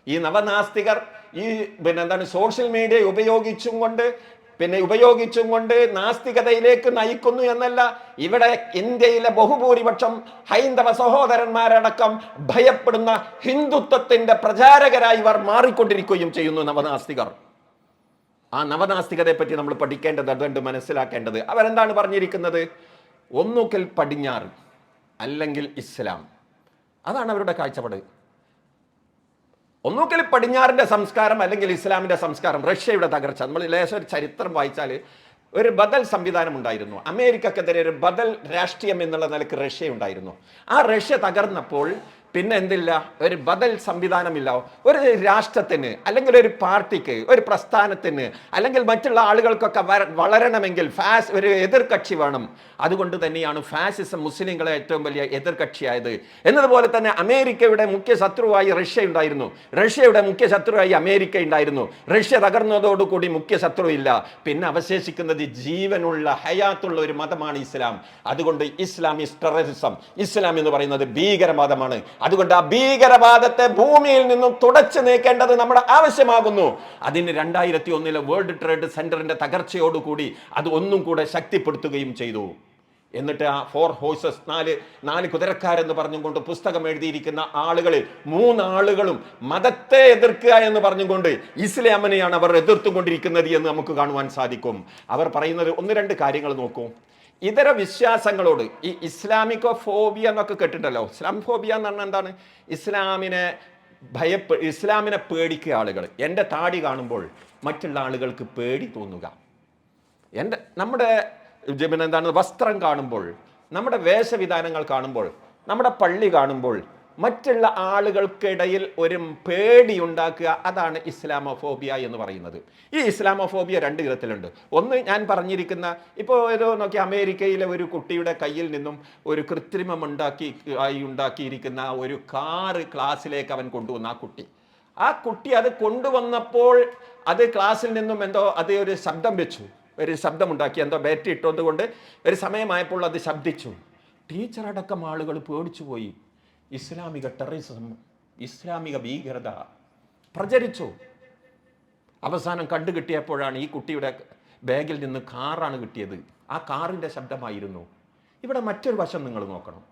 ഈ നവനാസ്തികർ ഈ സോഷ്യൽ മീഡിയ ഉപയോഗിച്ചും കൊണ്ട് നാസ്തികതയിലേക്ക് നയിക്കുന്നു എന്നല്ല, ഇവിടെ ഇന്ത്യയിലെ ബഹുഭൂരിപക്ഷം ഹൈന്ദവ സഹോദരന്മാരടക്കം ഭയപ്പെടുന്ന ഹിന്ദുത്വത്തിന്റെ പ്രചാരകരായി ഇവർ മാറിക്കൊണ്ടിരിക്കുകയും ചെയ്യുന്നു നവനാസ്തികർ. ആ നവനാസ്തികതയെ പറ്റി നമ്മൾ പഠിക്കേണ്ടത്, അതുകൊണ്ട് മനസ്സിലാക്കേണ്ടത്. അവരെന്താണ് പറഞ്ഞിരിക്കുന്നത്? ഒന്നുകിൽ പടിഞ്ഞാറ് അല്ലെങ്കിൽ ഇസ്ലാം. അതാണ് അവരുടെ കാഴ്ചപ്പാട്. ഒന്നുകിൽ പടിഞ്ഞാറിന്റെ സംസ്കാരം അല്ലെങ്കിൽ ഇസ്ലാമിന്റെ സംസ്കാരം. റഷ്യയുടെ തകർച്ച, നമ്മൾ ലേശം ചരിത്രം വായിച്ചാൽ ഒരു ബദൽ സംവിധാനം ഉണ്ടായിരുന്നു. അമേരിക്കക്കെതിരെ ഒരു ബദൽ രാഷ്ട്രീയം എന്നുള്ള നിലക്ക് റഷ്യ ഉണ്ടായിരുന്നു. ആ റഷ്യ തകർന്നപ്പോൾ പിന്നെ എന്തില്ല, ഒരു ബദൽ സംവിധാനമില്ല. ഒരു രാഷ്ട്രത്തിന് അല്ലെങ്കിൽ ഒരു പാർട്ടിക്ക്, ഒരു പ്രസ്ഥാനത്തിന് അല്ലെങ്കിൽ മറ്റുള്ള ആളുകൾക്കൊക്കെ വളരണമെങ്കിൽ ഒരു എതിർകക്ഷി വേണം. അതുകൊണ്ട് തന്നെയാണ് ഫാസിസം മുസ്ലിങ്ങളെ ഏറ്റവും വലിയ എതിർകക്ഷിയായത്. എന്നതുപോലെ തന്നെ അമേരിക്കയുടെ മുഖ്യ ശത്രുവായി റഷ്യ ഉണ്ടായിരുന്നു, റഷ്യയുടെ മുഖ്യ ശത്രുവായി അമേരിക്ക ഉണ്ടായിരുന്നു. റഷ്യ തകർന്നതോടുകൂടി മുഖ്യ ശത്രു ഇല്ല. പിന്നെ അവശേഷിക്കുന്നത് ജീവനുള്ള ഹയാത്തുള്ള ഒരു മതമാണ് ഇസ്ലാം. അതുകൊണ്ട് ഇസ്ലാമിക് ടെററിസം, ഇസ്ലാം എന്ന് പറയുന്നത് ഭീകരവാദമാണ്. അതുകൊണ്ട് ആ ഭീകരവാദത്തെ ഭൂമിയിൽ നിന്നും തുടച്ചു നീക്കേണ്ടത് നമ്മുടെ ആവശ്യമാകുന്നു. അതിന് 2001 വേൾഡ് ട്രേഡ് സെന്ററിന്റെ തകർച്ചയോടുകൂടി അത് ഒന്നും കൂടെ ശക്തിപ്പെടുത്തുകയും ചെയ്തു. എന്നിട്ട് ആ 4 ഹോഴ്സസ്, നാല് കുതിരക്കാരെന്ന് പറഞ്ഞുകൊണ്ട് പുസ്തകം എഴുതിയിരിക്കുന്ന ആളുകളിൽ 3 ആളുകളും മതത്തെ എതിർക്കുക എന്ന് പറഞ്ഞുകൊണ്ട് ഇസ്ലാമിനെയാണ് അവർ എതിർത്തുകൊണ്ടിരിക്കുന്നത് എന്ന് നമുക്ക് കാണുവാൻ സാധിക്കും. അവർ പറയുന്നത് 1-2 കാര്യങ്ങൾ നോക്കൂ. ഇതര വിശ്വാസങ്ങളോട് ഈ ഇസ്ലാമിക് ഫോബിയ എന്നൊക്കെ കേട്ടിട്ടുണ്ടല്ലോ. ഇസ്ലാം ഫോബിയ എന്ന് പറഞ്ഞാൽ എന്താണ്? ഇസ്ലാമിനെ പേടിക്കുക ആളുകൾ. എൻ്റെ താടി കാണുമ്പോൾ മറ്റുള്ള ആളുകൾക്ക് പേടി തോന്നുക, നമ്മുടെ വസ്ത്രം കാണുമ്പോൾ, നമ്മുടെ വേഷവിധാനങ്ങൾ കാണുമ്പോൾ, നമ്മുടെ പള്ളി കാണുമ്പോൾ മറ്റുള്ള ആളുകൾക്കിടയിൽ ഒരു പേടി ഉണ്ടാക്കുക, അതാണ് ഇസ്ലാമോഫോബിയ എന്ന് പറയുന്നത്. ഈ ഇസ്ലാമോഫോബിയ 2 വിധത്തിലുണ്ട്. ഒന്ന്, ഞാൻ പറഞ്ഞിരിക്കുന്ന ഏതോ നോക്കി അമേരിക്കയിലെ ഒരു കുട്ടിയുടെ കയ്യിൽ നിന്നും ഒരു കൃത്രിമം ഉണ്ടാക്കിയിരിക്കുന്ന ഒരു കാറ് ക്ലാസ്സിലേക്ക് അവൻ കൊണ്ടുവന്ന ആ കുട്ടി അത് കൊണ്ടുവന്നപ്പോൾ അത് ക്ലാസ്സിൽ നിന്നും ഒരു ശബ്ദം വെച്ചു, ഒരു ശബ്ദമുണ്ടാക്കി, ബാറ്ററി ഇട്ടതുകൊണ്ട് ഒരു സമയമായപ്പോൾ അത് ശബ്ദിച്ചു. ടീച്ചറടക്കം ആളുകൾ പേടിച്ചു പോയി. ഇസ്ലാമിക ടെററിസം, ഇസ്ലാമിക ഭീകരത പ്രചരിച്ചു. അവസാനം കണ്ടുകിട്ടിയപ്പോഴാണ് ഈ കുട്ടിയുടെ ബാഗിൽ നിന്ന് കാറാണ് കിട്ടിയത്. ആ കാറിൻ്റെ ശബ്ദമായിരുന്നു. ഇവിടെ മറ്റൊരു വശം നിങ്ങൾ നോക്കണം.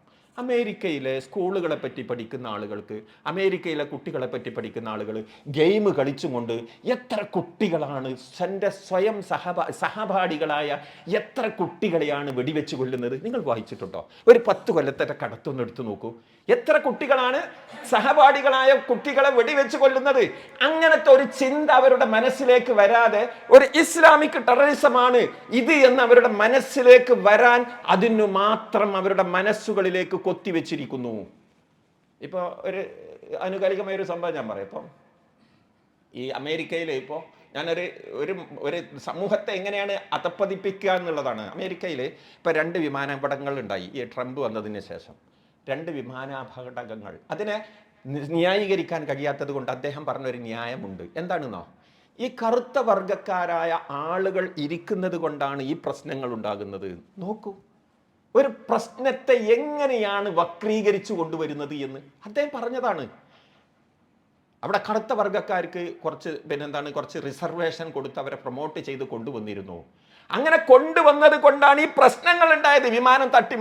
അമേരിക്കയിലെ സ്കൂളുകളെ പറ്റി പഠിക്കുന്ന ആളുകൾക്ക്, അമേരിക്കയിലെ കുട്ടികളെ പറ്റി പഠിക്കുന്ന ആളുകൾ ഗെയിം കളിച്ചുകൊണ്ട് എത്ര കുട്ടികളാണ്, തൻ്റെ സ്വയം സഹപാഠികളായ എത്ര കുട്ടികളെയാണ് വെടിവെച്ച് കൊല്ലുന്നത്? നിങ്ങൾ വായിച്ചിട്ടുണ്ടോ? ഒരു 10 കൊല്ലത്തെ കടത്തൊന്ന് എടുത്തു നോക്കൂ. എത്ര കുട്ടികളാണ് സഹപാഠികളായ കുട്ടികളെ വെടിവെച്ച് കൊല്ലുന്നത്? അങ്ങനത്തെ ഒരു ചിന്ത അവരുടെ മനസ്സിലേക്ക് വരാതെ, ഒരു ഇസ്ലാമിക് ടെററിസമാണ് ഇത് എന്ന് അവരുടെ മനസ്സിലേക്ക് വരാൻ അതിനു മാത്രം അവരുടെ മനസ്സുകളിലേക്ക് കൊത്തിവെച്ചിരിക്കുന്നു. ഇപ്പോൾ ഒരു ആനുകാലികമായ ഒരു സംഭവം ഞാൻ പറയാം. ഇപ്പം ഈ അമേരിക്കയിൽ ഇപ്പോൾ ഞാനൊരു ഒരു ഒരു സമൂഹത്തെ എങ്ങനെയാണ് അധപ്പതിപ്പിക്കുക എന്നുള്ളതാണ്. അമേരിക്കയിൽ ഇപ്പോൾ 2 വിമാനാപകടങ്ങൾ ഉണ്ടായി ഈ ട്രംപ് വന്നതിന് ശേഷം. 2 വിമാനാപകടങ്ങൾ. അതിനെ ന്യായീകരിക്കാൻ കഴിയാത്തത് കൊണ്ട് അദ്ദേഹം പറഞ്ഞൊരു ന്യായമുണ്ട്. എന്താണെന്നോ, ഈ കറുത്ത വർഗക്കാരായ ആളുകൾ ഇരിക്കുന്നത് കൊണ്ടാണ് ഈ പ്രശ്നങ്ങൾ ഉണ്ടാകുന്നത്. നോക്കൂ, ഒരു പ്രശ്നത്തെ എങ്ങനെയാണ് വക്രീകരിച്ചു കൊണ്ടുവരുന്നത് എന്ന് അദ്ദേഹം പറഞ്ഞതാണ്. അവിടെ കറുത്ത വർഗക്കാർക്ക് കുറച്ച് റിസർവേഷൻ കൊടുത്ത് അവരെ പ്രൊമോട്ട് ചെയ്ത് കൊണ്ടുവന്നിരുന്നു. അങ്ങനെ കൊണ്ടുവന്നത് കൊണ്ടാണ് ഈ പ്രശ്നങ്ങൾ ഉണ്ടായത്. വിമാനം തട്ടി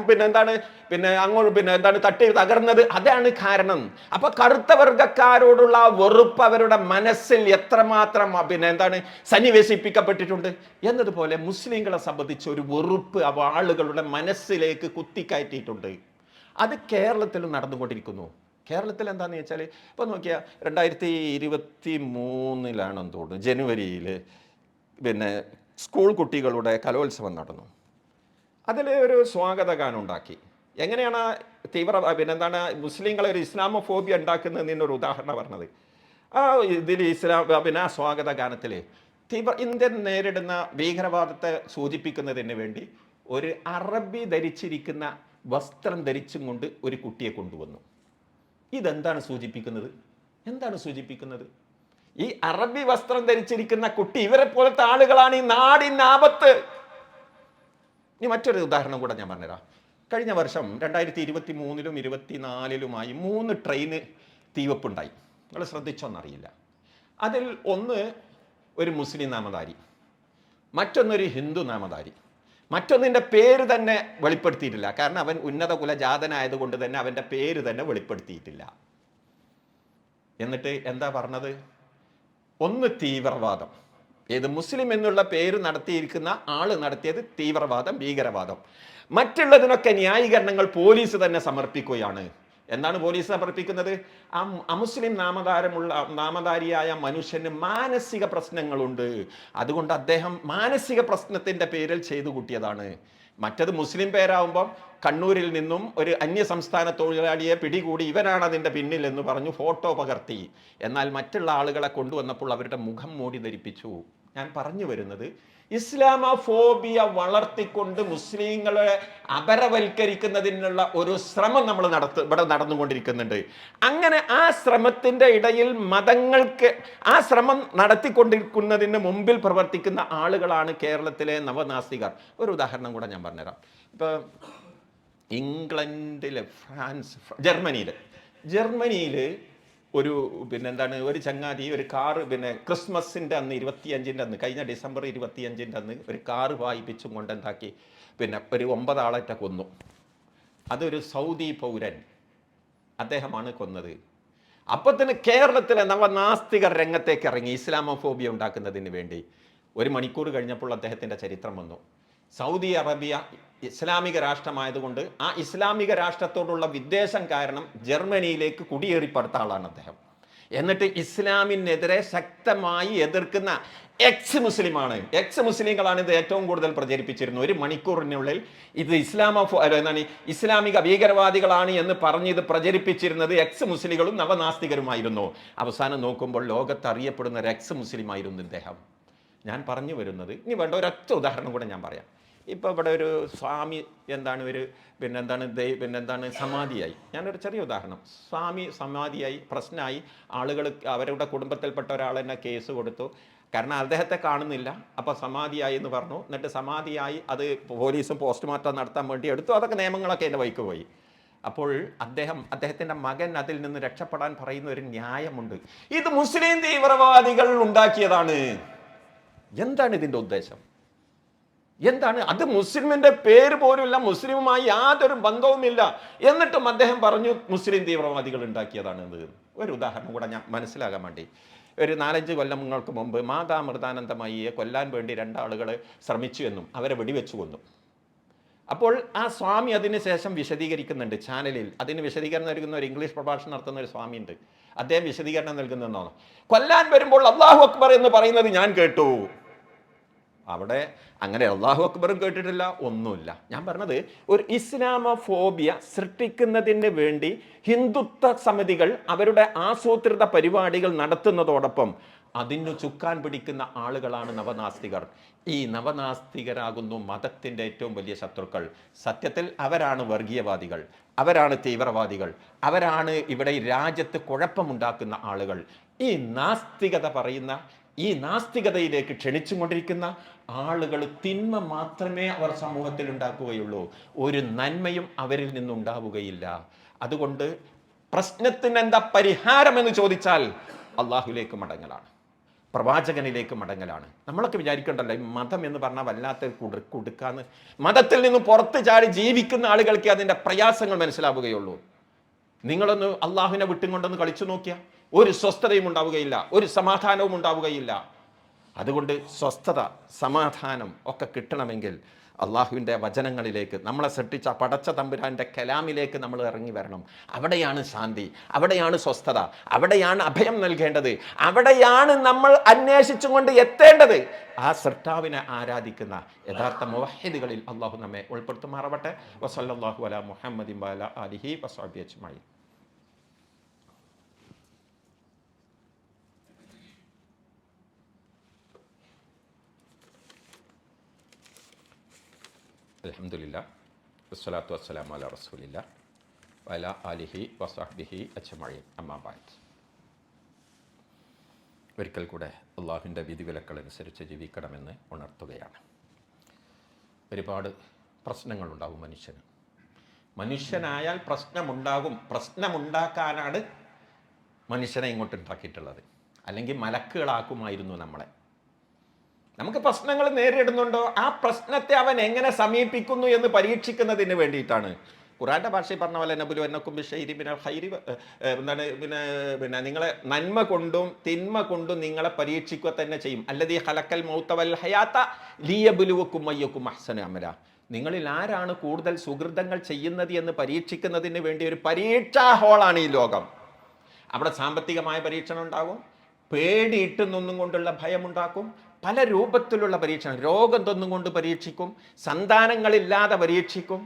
അങ്ങോട്ട് തട്ടി തകർന്നത് അതാണ് കാരണം. അപ്പൊ കറുത്ത വർഗക്കാരോടുള്ള വെറുപ്പ് അവരുടെ മനസ്സിൽ എത്രമാത്രം സന്നിവേശിപ്പിക്കപ്പെട്ടിട്ടുണ്ട് എന്നതുപോലെ മുസ്ലിങ്ങളെ സംബന്ധിച്ച് ഒരു വെറുപ്പ് ആളുകളുടെ മനസ്സിലേക്ക് കുത്തിക്കയറ്റിയിട്ടുണ്ട്. അത് കേരളത്തിൽ നടന്നുകൊണ്ടിരിക്കുന്നു. കേരളത്തിൽ എന്താണെന്ന് വെച്ചാൽ ഇപ്പോൾ നോക്കിയാൽ 2023 തോന്നുന്നു ജനുവരിയിൽ സ്കൂൾ കുട്ടികളുടെ കലോത്സവം നടന്നു. അതിൽ ഒരു സ്വാഗതഗാനം ഉണ്ടാക്കി. എങ്ങനെയാണ് മുസ്ലിങ്ങളെ ഒരു ഇസ്ലാമോഫോബിയ ഉണ്ടാക്കുന്നതിനൊരു ഉദാഹരണം പറഞ്ഞത്. ഇതിൽ ആ സ്വാഗതഗാനത്തിൽ ഇന്ത്യ നേരിടുന്ന ഭീകരവാദത്തെ സൂചിപ്പിക്കുന്നതിന് വേണ്ടി ഒരു അറബി ധരിച്ചിരിക്കുന്ന വസ്ത്രം ധരിച്ചും കൊണ്ട് ഒരു കുട്ടിയെ കൊണ്ടുവന്നു. ഇതെന്താണ് സൂചിപ്പിക്കുന്നത്? ഈ അറബി വസ്ത്രം ധരിച്ചിരിക്കുന്ന കുട്ടി ഇവരെ പോലത്തെ ആളുകളാണ് ഈ നാടിന് ആപത്ത്. ഇനി മറ്റൊരു ഉദാഹരണം കൂടെ ഞാൻ പറഞ്ഞുതരാം. കഴിഞ്ഞ വർഷം 2023-ലും 2024-ലുമായി 3 ട്രെയിന് തീവെപ്പുണ്ടായി. നിങ്ങൾ ശ്രദ്ധിച്ചോന്നറിയില്ല. അതിൽ ഒന്ന് ഒരു മുസ്ലിം നാമധാരി, മറ്റൊന്നൊരു ഹിന്ദു നാമധാരി, മറ്റൊന്നിൻ്റെ പേര് തന്നെ വെളിപ്പെടുത്തിയിട്ടില്ല. കാരണം അവൻ ഉന്നത കുലജാതനായതുകൊണ്ട് തന്നെ അവൻ്റെ പേര് തന്നെ വെളിപ്പെടുത്തിയിട്ടില്ല. എന്നിട്ട് എന്താ പറഞ്ഞത്? ഒന്ന് തീവ്രവാദം. ഏത് മുസ്ലിം എന്നുള്ള പേര് നടത്തിയിരിക്കുന്ന ആള് നടത്തിയത് തീവ്രവാദം, ഭീകരവാദം. മറ്റുള്ളതിനൊക്കെ ന്യായീകരണങ്ങൾ പോലീസ് തന്നെ സമർപ്പിക്കുകയാണ്. എന്താണ് പോലീസ് സമർപ്പിക്കുന്നത്? ആ അമുസ്ലിം നാമധാരിയായ മനുഷ്യന് മാനസിക പ്രശ്നങ്ങളുണ്ട്, അതുകൊണ്ട് അദ്ദേഹം മാനസിക പ്രശ്നത്തിന്റെ പേരിൽ ചെയ്തു കൂട്ടിയതാണ്. മറ്റത് മുസ്ലിം പേരാവുമ്പോൾ കണ്ണൂരിൽ നിന്നും ഒരു അന്യസംസ്ഥാന തൊഴിലാളിയെ പിടികൂടി ഇവനാണ് അതിൻ്റെ പിന്നിൽ എന്ന് പറഞ്ഞു ഫോട്ടോ പകർത്തി. എന്നാൽ മറ്റുള്ള ആളുകളെ കൊണ്ടുവന്നപ്പോൾ അവരുടെ മുഖം മൂടി ധരിപ്പിച്ചു. ഞാൻ പറഞ്ഞു വരുന്നത്, ഇസ്ലാമോഫോബിയ വളർത്തിക്കൊണ്ട് മുസ്ലിങ്ങളെ അപരവൽക്കരിക്കുന്നതിനുള്ള ഒരു ശ്രമം ഇവിടെ നടന്നുകൊണ്ടിരിക്കുന്നുണ്ട്. അങ്ങനെ ആ ശ്രമത്തിൻ്റെ ഇടയിൽ മതങ്ങൾക്ക് ആ ശ്രമം നടത്തിക്കൊണ്ടിരിക്കുന്നതിന് മുമ്പിൽ പ്രവർത്തിക്കുന്ന ആളുകളാണ് കേരളത്തിലെ നവനാസ്തികർ. ഒരു ഉദാഹരണം കൂടെ ഞാൻ പറഞ്ഞുതരാം. ഇപ്പോൾ ഇംഗ്ലണ്ടിലെ ജർമ്മനിയിൽ ഒരു ഒരു ചങ്ങാതി ഒരു കാറ് ക്രിസ്മസിൻ്റെ അന്ന് 25-ൻ്റെ അന്ന് കഴിഞ്ഞ ഡിസംബർ 25-ൻ്റെ അന്ന് ഒരു കാറ് വായിപ്പിച്ചും കൊണ്ട് എന്താക്കി ഒരു 9 ആളെ കൊന്നു. അതൊരു സൗദി പൗരൻ, അദ്ദേഹമാണ് കൊന്നത്. അപ്പോൾ തന്നെ കേരളത്തിലെ നവനാസ്തികർ രംഗത്തേക്ക് ഇറങ്ങി ഇസ്ലാമോഫോബിയ ഉണ്ടാക്കുന്നതിന് വേണ്ടി. 1 മണിക്കൂർ കഴിഞ്ഞപ്പോൾ അദ്ദേഹത്തിൻ്റെ ചരിത്രം വന്നു. സൗദി അറേബ്യ ഇസ്ലാമിക രാഷ്ട്രമായതുകൊണ്ട് ആ ഇസ്ലാമിക രാഷ്ട്രത്തോടുള്ള വിദ്വേഷം കാരണം ജർമ്മനിയിലേക്ക് കുടിയേറിപ്പെടുത്ത ആളാണ് അദ്ദേഹം. എന്നിട്ട് ഇസ്ലാമിനെതിരെ ശക്തമായി എതിർക്കുന്ന എക്സ് മുസ്ലിങ്ങളാണ് ഇത് ഏറ്റവും കൂടുതൽ പ്രചരിപ്പിച്ചിരുന്നത്. 1 മണിക്കൂറിനുള്ളിൽ ഇത് ഇസ്ലാമിക ഭീകരവാദികളാണ് എന്ന് പറഞ്ഞ് ഇത് പ്രചരിപ്പിച്ചിരുന്നത് എക്സ് മുസ്ലിങ്ങളും നവനാസ്തികരുമായിരുന്നു. അവസാനം നോക്കുമ്പോൾ ലോകത്ത് അറിയപ്പെടുന്ന ഒരു എക്സ് മുസ്ലിമായിരുന്നു ഇദ്ദേഹം. ഞാൻ പറഞ്ഞു വരുന്നത്, ഇനി വേണ്ട ഒരൊറ്റ ഉദാഹരണം കൂടെ ഞാൻ പറയാം. ഇപ്പോൾ ഇവിടെ ഒരു സ്വാമി സമാധിയായി. ഞാനൊരു ചെറിയ ഉദാഹരണം. സ്വാമി സമാധിയായി, പ്രശ്നമായി, ആളുകൾ അവരുടെ കുടുംബത്തിൽപ്പെട്ട ഒരാൾ തന്നെ കേസ് കൊടുത്തു. കാരണം അദ്ദേഹത്തെ കാണുന്നില്ല, അപ്പോൾ സമാധിയായി എന്ന് പറഞ്ഞു. എന്നിട്ട് സമാധിയായി അത് പോലീസും പോസ്റ്റ്മോർട്ടം നടത്താൻ വേണ്ടി എടുത്തു. അതൊക്കെ നിയമങ്ങളൊക്കെ എൻ്റെ വഴിക്ക് പോയി. അപ്പോൾ അദ്ദേഹത്തിൻ്റെ മകൻ അതിൽ നിന്ന് രക്ഷപ്പെടാൻ പറയുന്ന ഒരു ന്യായമുണ്ട്. ഇത് മുസ്ലിം തീവ്രവാദികൾ ഉണ്ടാക്കിയതാണ്. എന്താണ് ഇതിൻ്റെ ഉദ്ദേശം? എന്താണ് അത്? മുസ്ലിമിന്റെ പേര് പോലുമില്ല, മുസ്ലിമുമായി യാതൊരു ബന്ധവുമില്ല. എന്നിട്ടും അദ്ദേഹം പറഞ്ഞു മുസ്ലിം തീവ്രവാദികൾ ഉണ്ടാക്കിയതാണ് ഇത്. ഒരു ഉദാഹരണം കൂടെ ഞാൻ മനസ്സിലാകാൻ വേണ്ടി, ഒരു 4-5 കൊല്ലങ്ങൾക്ക് മുമ്പ് മാതാമൃതാനന്ദമയിയെ കൊല്ലാൻ വേണ്ടി 2 ആളുകൾ ശ്രമിച്ചു എന്നും അവരെ വെടിവെച്ചു കൊന്നു. അപ്പോൾ ആ സ്വാമി അതിന് ശേഷം വിശദീകരിക്കുന്നുണ്ട് ചാനലിൽ. അതിന് വിശദീകരണം നൽകുന്ന ഒരു ഇംഗ്ലീഷ് പ്രഭാഷണം നടത്തുന്ന ഒരു സ്വാമി ഉണ്ട്. അദ്ദേഹം വിശദീകരണം നൽകുന്നതെന്നാണ്, കൊല്ലാൻ വരുമ്പോൾ അല്ലാഹു അക്ബർ എന്ന് പറയുന്നത് ഞാൻ കേട്ടു. അവിടെ അങ്ങനെ അല്ലാഹു അക്ബറും കേട്ടിട്ടില്ല, ഒന്നുമില്ല. ഞാൻ പറഞ്ഞത് ഒരു ഇസ്ലാമോഫോബിയ സൃഷ്ടിക്കുന്നതിന് വേണ്ടി ഹിന്ദുത്വ സമിതികൾ അവരുടെ ആസൂത്രിത പരിപാടികൾ നടത്തുന്നതോടൊപ്പം അതിനു ചുക്കാൻ പിടിക്കുന്ന ആളുകളാണ് നവനാസ്തികർ. ഈ നവനാസ്തികരാകുന്നു മതത്തിൻ്റെ ഏറ്റവും വലിയ ശത്രുക്കൾ. സത്യത്തിൽ അവരാണ് വർഗീയവാദികൾ, അവരാണ് തീവ്രവാദികൾ, അവരാണ് ഇവിടെ രാജ്യത്ത് കുഴപ്പമുണ്ടാക്കുന്ന ആളുകൾ. ഈ നാസ്തികത പറയുന്ന, ഈ നാസ്തികതയിലേക്ക് ക്ഷണിച്ചുകൊണ്ടിരിക്കുന്ന ആളുകൾ തിന്മ മാത്രമേ അവർ സമൂഹത്തിൽ ഉണ്ടാക്കുകയുള്ളൂ, ഒരു നന്മയും അവരിൽ നിന്നുണ്ടാവുകയില്ല. അതുകൊണ്ട് പ്രശ്നത്തിന് എന്താ പരിഹാരം എന്ന് ചോദിച്ചാൽ അള്ളാഹുലേക്ക് മടങ്ങലാണ്, പ്രവാചകനിലേക്ക് മടങ്ങലാണ്. നമ്മളൊക്കെ വിചാരിക്കണ്ടല്ലോ ഈ മതം എന്ന് പറഞ്ഞാൽ വല്ലാത്ത കൊടുക്കാന്ന്. മതത്തിൽ നിന്ന് പുറത്ത് ചാടി ജീവിക്കുന്ന ആളുകൾക്ക് അതിൻ്റെ പ്രയാസങ്ങൾ മനസ്സിലാവുകയുള്ളൂ. നിങ്ങളൊന്ന് അള്ളാഹുവിനെ വിട്ടുകൊണ്ടൊന്ന് കളിച്ചു നോക്കിയാൽ ഒരു സ്വസ്ഥതയും ഉണ്ടാവുകയില്ല, ഒരു സമാധാനവും ഉണ്ടാവുകയില്ല. അതുകൊണ്ട് സ്വസ്ഥത, സമാധാനം ഒക്കെ കിട്ടണമെങ്കിൽ അള്ളാഹുവിൻ്റെ വചനങ്ങളിലേക്ക്, നമ്മളെ സൃഷ്ടിച്ച പടച്ച തമ്പുരാൻ്റെ കലാമിലേക്ക് നമ്മൾ ഇറങ്ങി വരണം. അവിടെയാണ് ശാന്തി, അവിടെയാണ് സ്വസ്ഥത, അവിടെയാണ് അഭയം നൽകേണ്ടത്, അവിടെയാണ് നമ്മൾ അന്വേഷിച്ചുകൊണ്ട് എത്തേണ്ടത്. ആ സൃഷ്ടാവിനെ ആരാധിക്കുന്ന യഥാർത്ഥ മുവഹിദുകളിൽ അള്ളാഹു നമ്മെ ഉൾപ്പെടുത്തുമാറാവട്ടെ. വസല്ലല്ലാഹു അലാ മുഹമ്മദിൻ വഅലാ ആലിഹി വസഹ്ബിഹി അജ്മഈൻ. അൽഹംദുലില്ലാ വസ്സലാത്തു വസ്സലാമു അലാ റസൂലില്ലാ വഅലാ ആലിഹി വസഹ്ബിഹി അജ്മഈൻ. അമ്മാ ബഅദ്. ഒരിക്കൽ കൂടെ അള്ളാഹുവിൻ്റെ വിധിവിലക്കളനുസരിച്ച് ജീവിക്കണമെന്ന് ഉണർത്തുകയാണ്. ഒരുപാട് പ്രശ്നങ്ങളുണ്ടാകും മനുഷ്യന്. മനുഷ്യനായാൽ പ്രശ്നമുണ്ടാകും. പ്രശ്നമുണ്ടാക്കാനാണ് മനുഷ്യനെ ഇങ്ങോട്ട് ഉണ്ടാക്കിയിട്ടുള്ളത്. അല്ലെങ്കിൽ മലക്കുകളാക്കുമായിരുന്നു നമ്മളെ. നമുക്ക് പ്രശ്നങ്ങൾ നേരിടുന്നുണ്ടോ, ആ പ്രശ്നത്തെ അവൻ എങ്ങനെ സമീപിക്കുന്നു എന്ന് പരീക്ഷിക്കുന്നതിന് വേണ്ടിയിട്ടാണ്. ഖുർആന്റെ ഭാഷയിൽ പറഞ്ഞ പോലെ നബുലുവന്നക്കും ബിശൈരി മിനൽ ഖൈരി, എന്താണ് പിന്നെ നിങ്ങളെ നന്മ കൊണ്ടും തിന്മ കൊണ്ടും നിങ്ങളെ പരീക്ഷിക്കുക തന്നെ ചെയ്യും. അല്ലദീ ഖലഖൽ മൗത വൽ ഹയാത ലിയബ്ലുവക്കും അയ്യക്കും അഹ്സനു അമല. നിങ്ങളിൽ ആരാണ് കൂടുതൽ സുഹൃതങ്ങൾ ചെയ്യുന്നത് എന്ന് പരീക്ഷിക്കുന്നതിന് വേണ്ടി ഒരു പരീക്ഷാ ഹോളാണ് ഈ ലോകം. അവിടെ സാമ്പത്തികമായ പരീക്ഷണം ഉണ്ടാകും, പേടിയിട്ടുന്നൊന്നും കൊണ്ടുള്ള ഭയമുണ്ടാക്കും, പല രൂപത്തിലുള്ള പരീക്ഷണം, രോഗം തൊന്നും കൊണ്ട് പരീക്ഷിക്കും, സന്താനങ്ങളില്ലാതെ പരീക്ഷിക്കും.